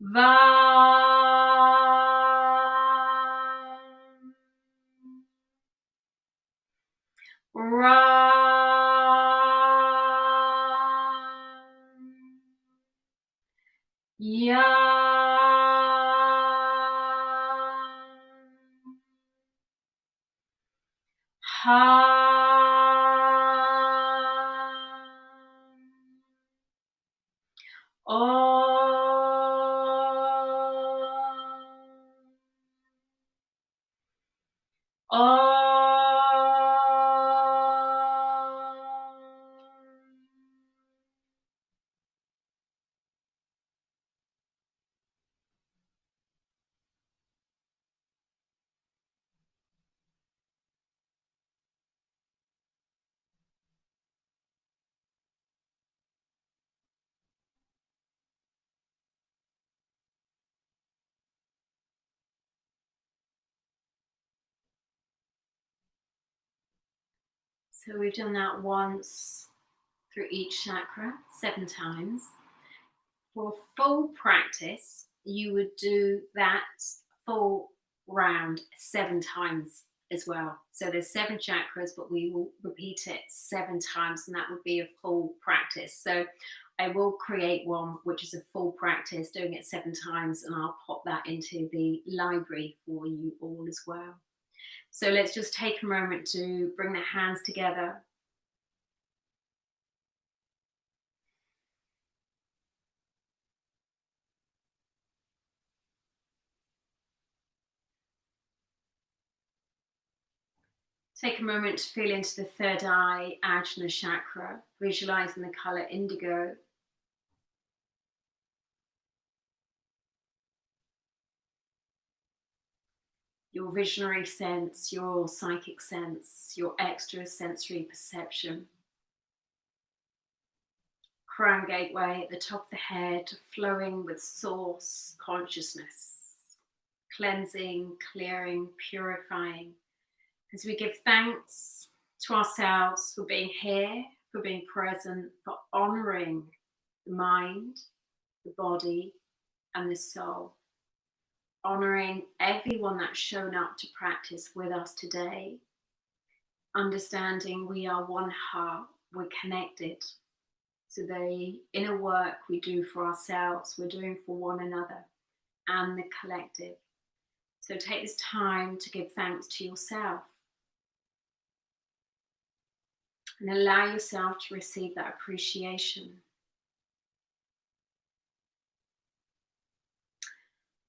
Vam, Ram, Yam, Ham, Om, So we've done that once through each chakra, 7 times. For full practice, you would do that full round 7 times as well. So there's 7 chakras, but we will repeat it 7 times, and that would be a full practice. So I will create one which is a full practice, doing it 7 times, and I'll pop that into the library for you all as well. So let's just take a moment to bring the hands together. Take a moment to feel into the third eye, Ajna chakra, visualizing the color indigo. Your visionary sense, your psychic sense, your extrasensory perception. Crown gateway at the top of the head, flowing with source consciousness. Cleansing, clearing, purifying. As we give thanks to ourselves for being here, for being present, for honoring the mind, the body, and the soul. Honoring everyone that's shown up to practice with us today. Understanding we are one heart, we're connected. So the inner work we do for ourselves, we're doing for one another and the collective. So take this time to give thanks to yourself. And allow yourself to receive that appreciation.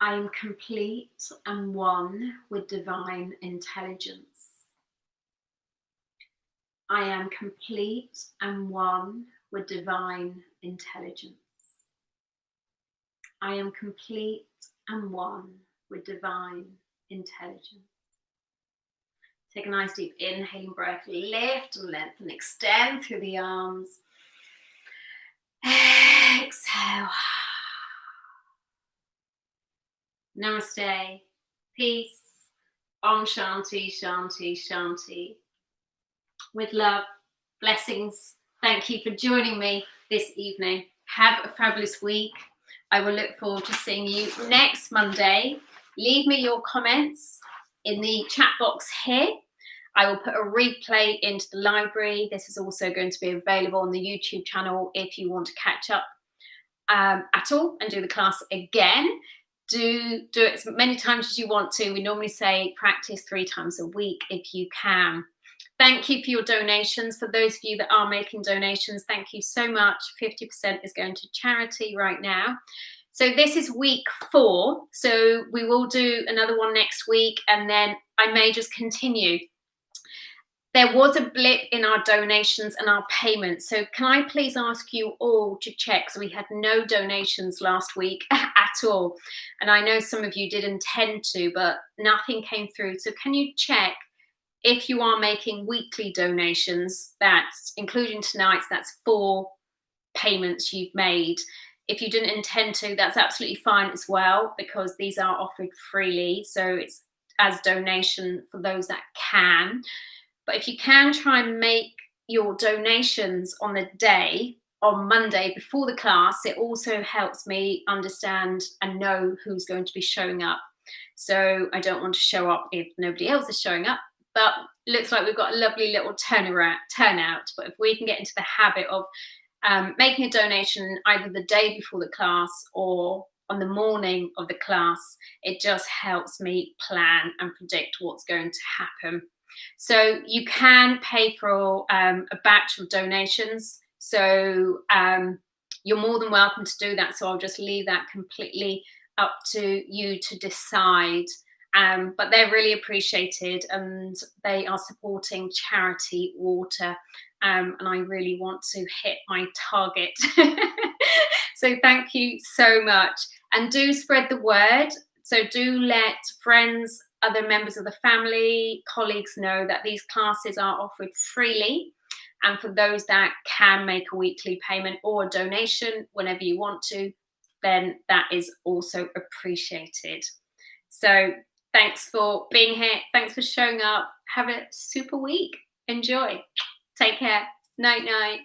I am complete and one with divine intelligence. I am complete and one with divine intelligence. I am complete and one with divine intelligence. Take a nice deep inhaling breath, lift and lengthen, extend through the arms. Exhale. Namaste, peace, Om Shanti, Shanti, Shanti. With love, blessings. Thank you for joining me this evening. Have a fabulous week. I will look forward to seeing you next Monday. Leave me your comments in the chat box here. I will put a replay into the library. This is also going to be available on the YouTube channel if you want to catch up at all and do the class again. Do it as many times as you want to. We normally say practice 3 times a week if you can. Thank you for your donations. For those of you that are making donations, thank you so much. 50% is going to charity right now. So this is week 4. So we will do another one next week, and then I may just continue. There was a blip in our donations and our payments. So can I please ask you all to check? So we had no donations last week at all. And I know some of you did intend to, but nothing came through. So can you check if you are making weekly donations, that's including tonight's, that's 4 payments you've made. If you didn't intend to, that's absolutely fine as well, because these are offered freely. So it's as donation for those that can. But if you can, try and make your donations on the day, on Monday before the class, it also helps me understand and know who's going to be showing up. So I don't want to show up if nobody else is showing up. But looks like we've got a lovely little turnout. But if we can get into the habit of making a donation either the day before the class or on the morning of the class, it just helps me plan and predict what's going to happen. So you can pay for a batch of donations. So you're more than welcome to do that. So I'll just leave that completely up to you to decide. But they're really appreciated, and they are supporting charity water. And I really want to hit my target. So thank you so much. And do spread the word. So do let friends, other members of the family, colleagues know that these classes are offered freely. And for those that can make a weekly payment or a donation whenever you want to, then that is also appreciated. So thanks for being here. Thanks for showing up. Have a super week. Enjoy. Take care. Night, night.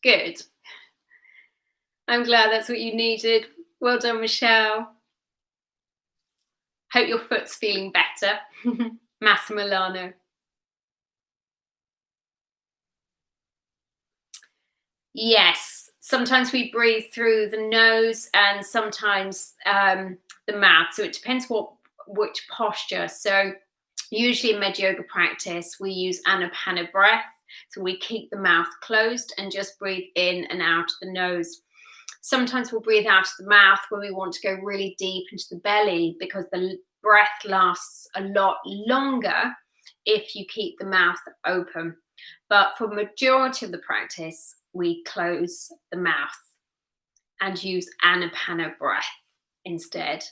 Good. I'm glad that's what you needed. Well done, Michelle. Hope your foot's feeling better. Massa Milano. Yes. Sometimes we breathe through the nose and sometimes the mouth. So it depends which posture. So usually in MedYoga practice, we use Anapana breath. So we keep the mouth closed and just breathe in and out the nose. Sometimes we'll breathe out of the mouth when we want to go really deep into the belly, because the breath lasts a lot longer if you keep the mouth open. But for the majority of the practice, we close the mouth and use Anapana breath instead.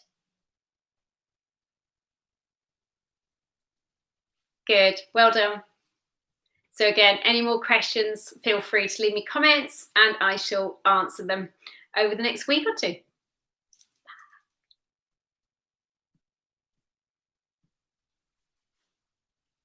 Good, well done. So again, any more questions, feel free to leave me comments and I shall answer them over the next week or two.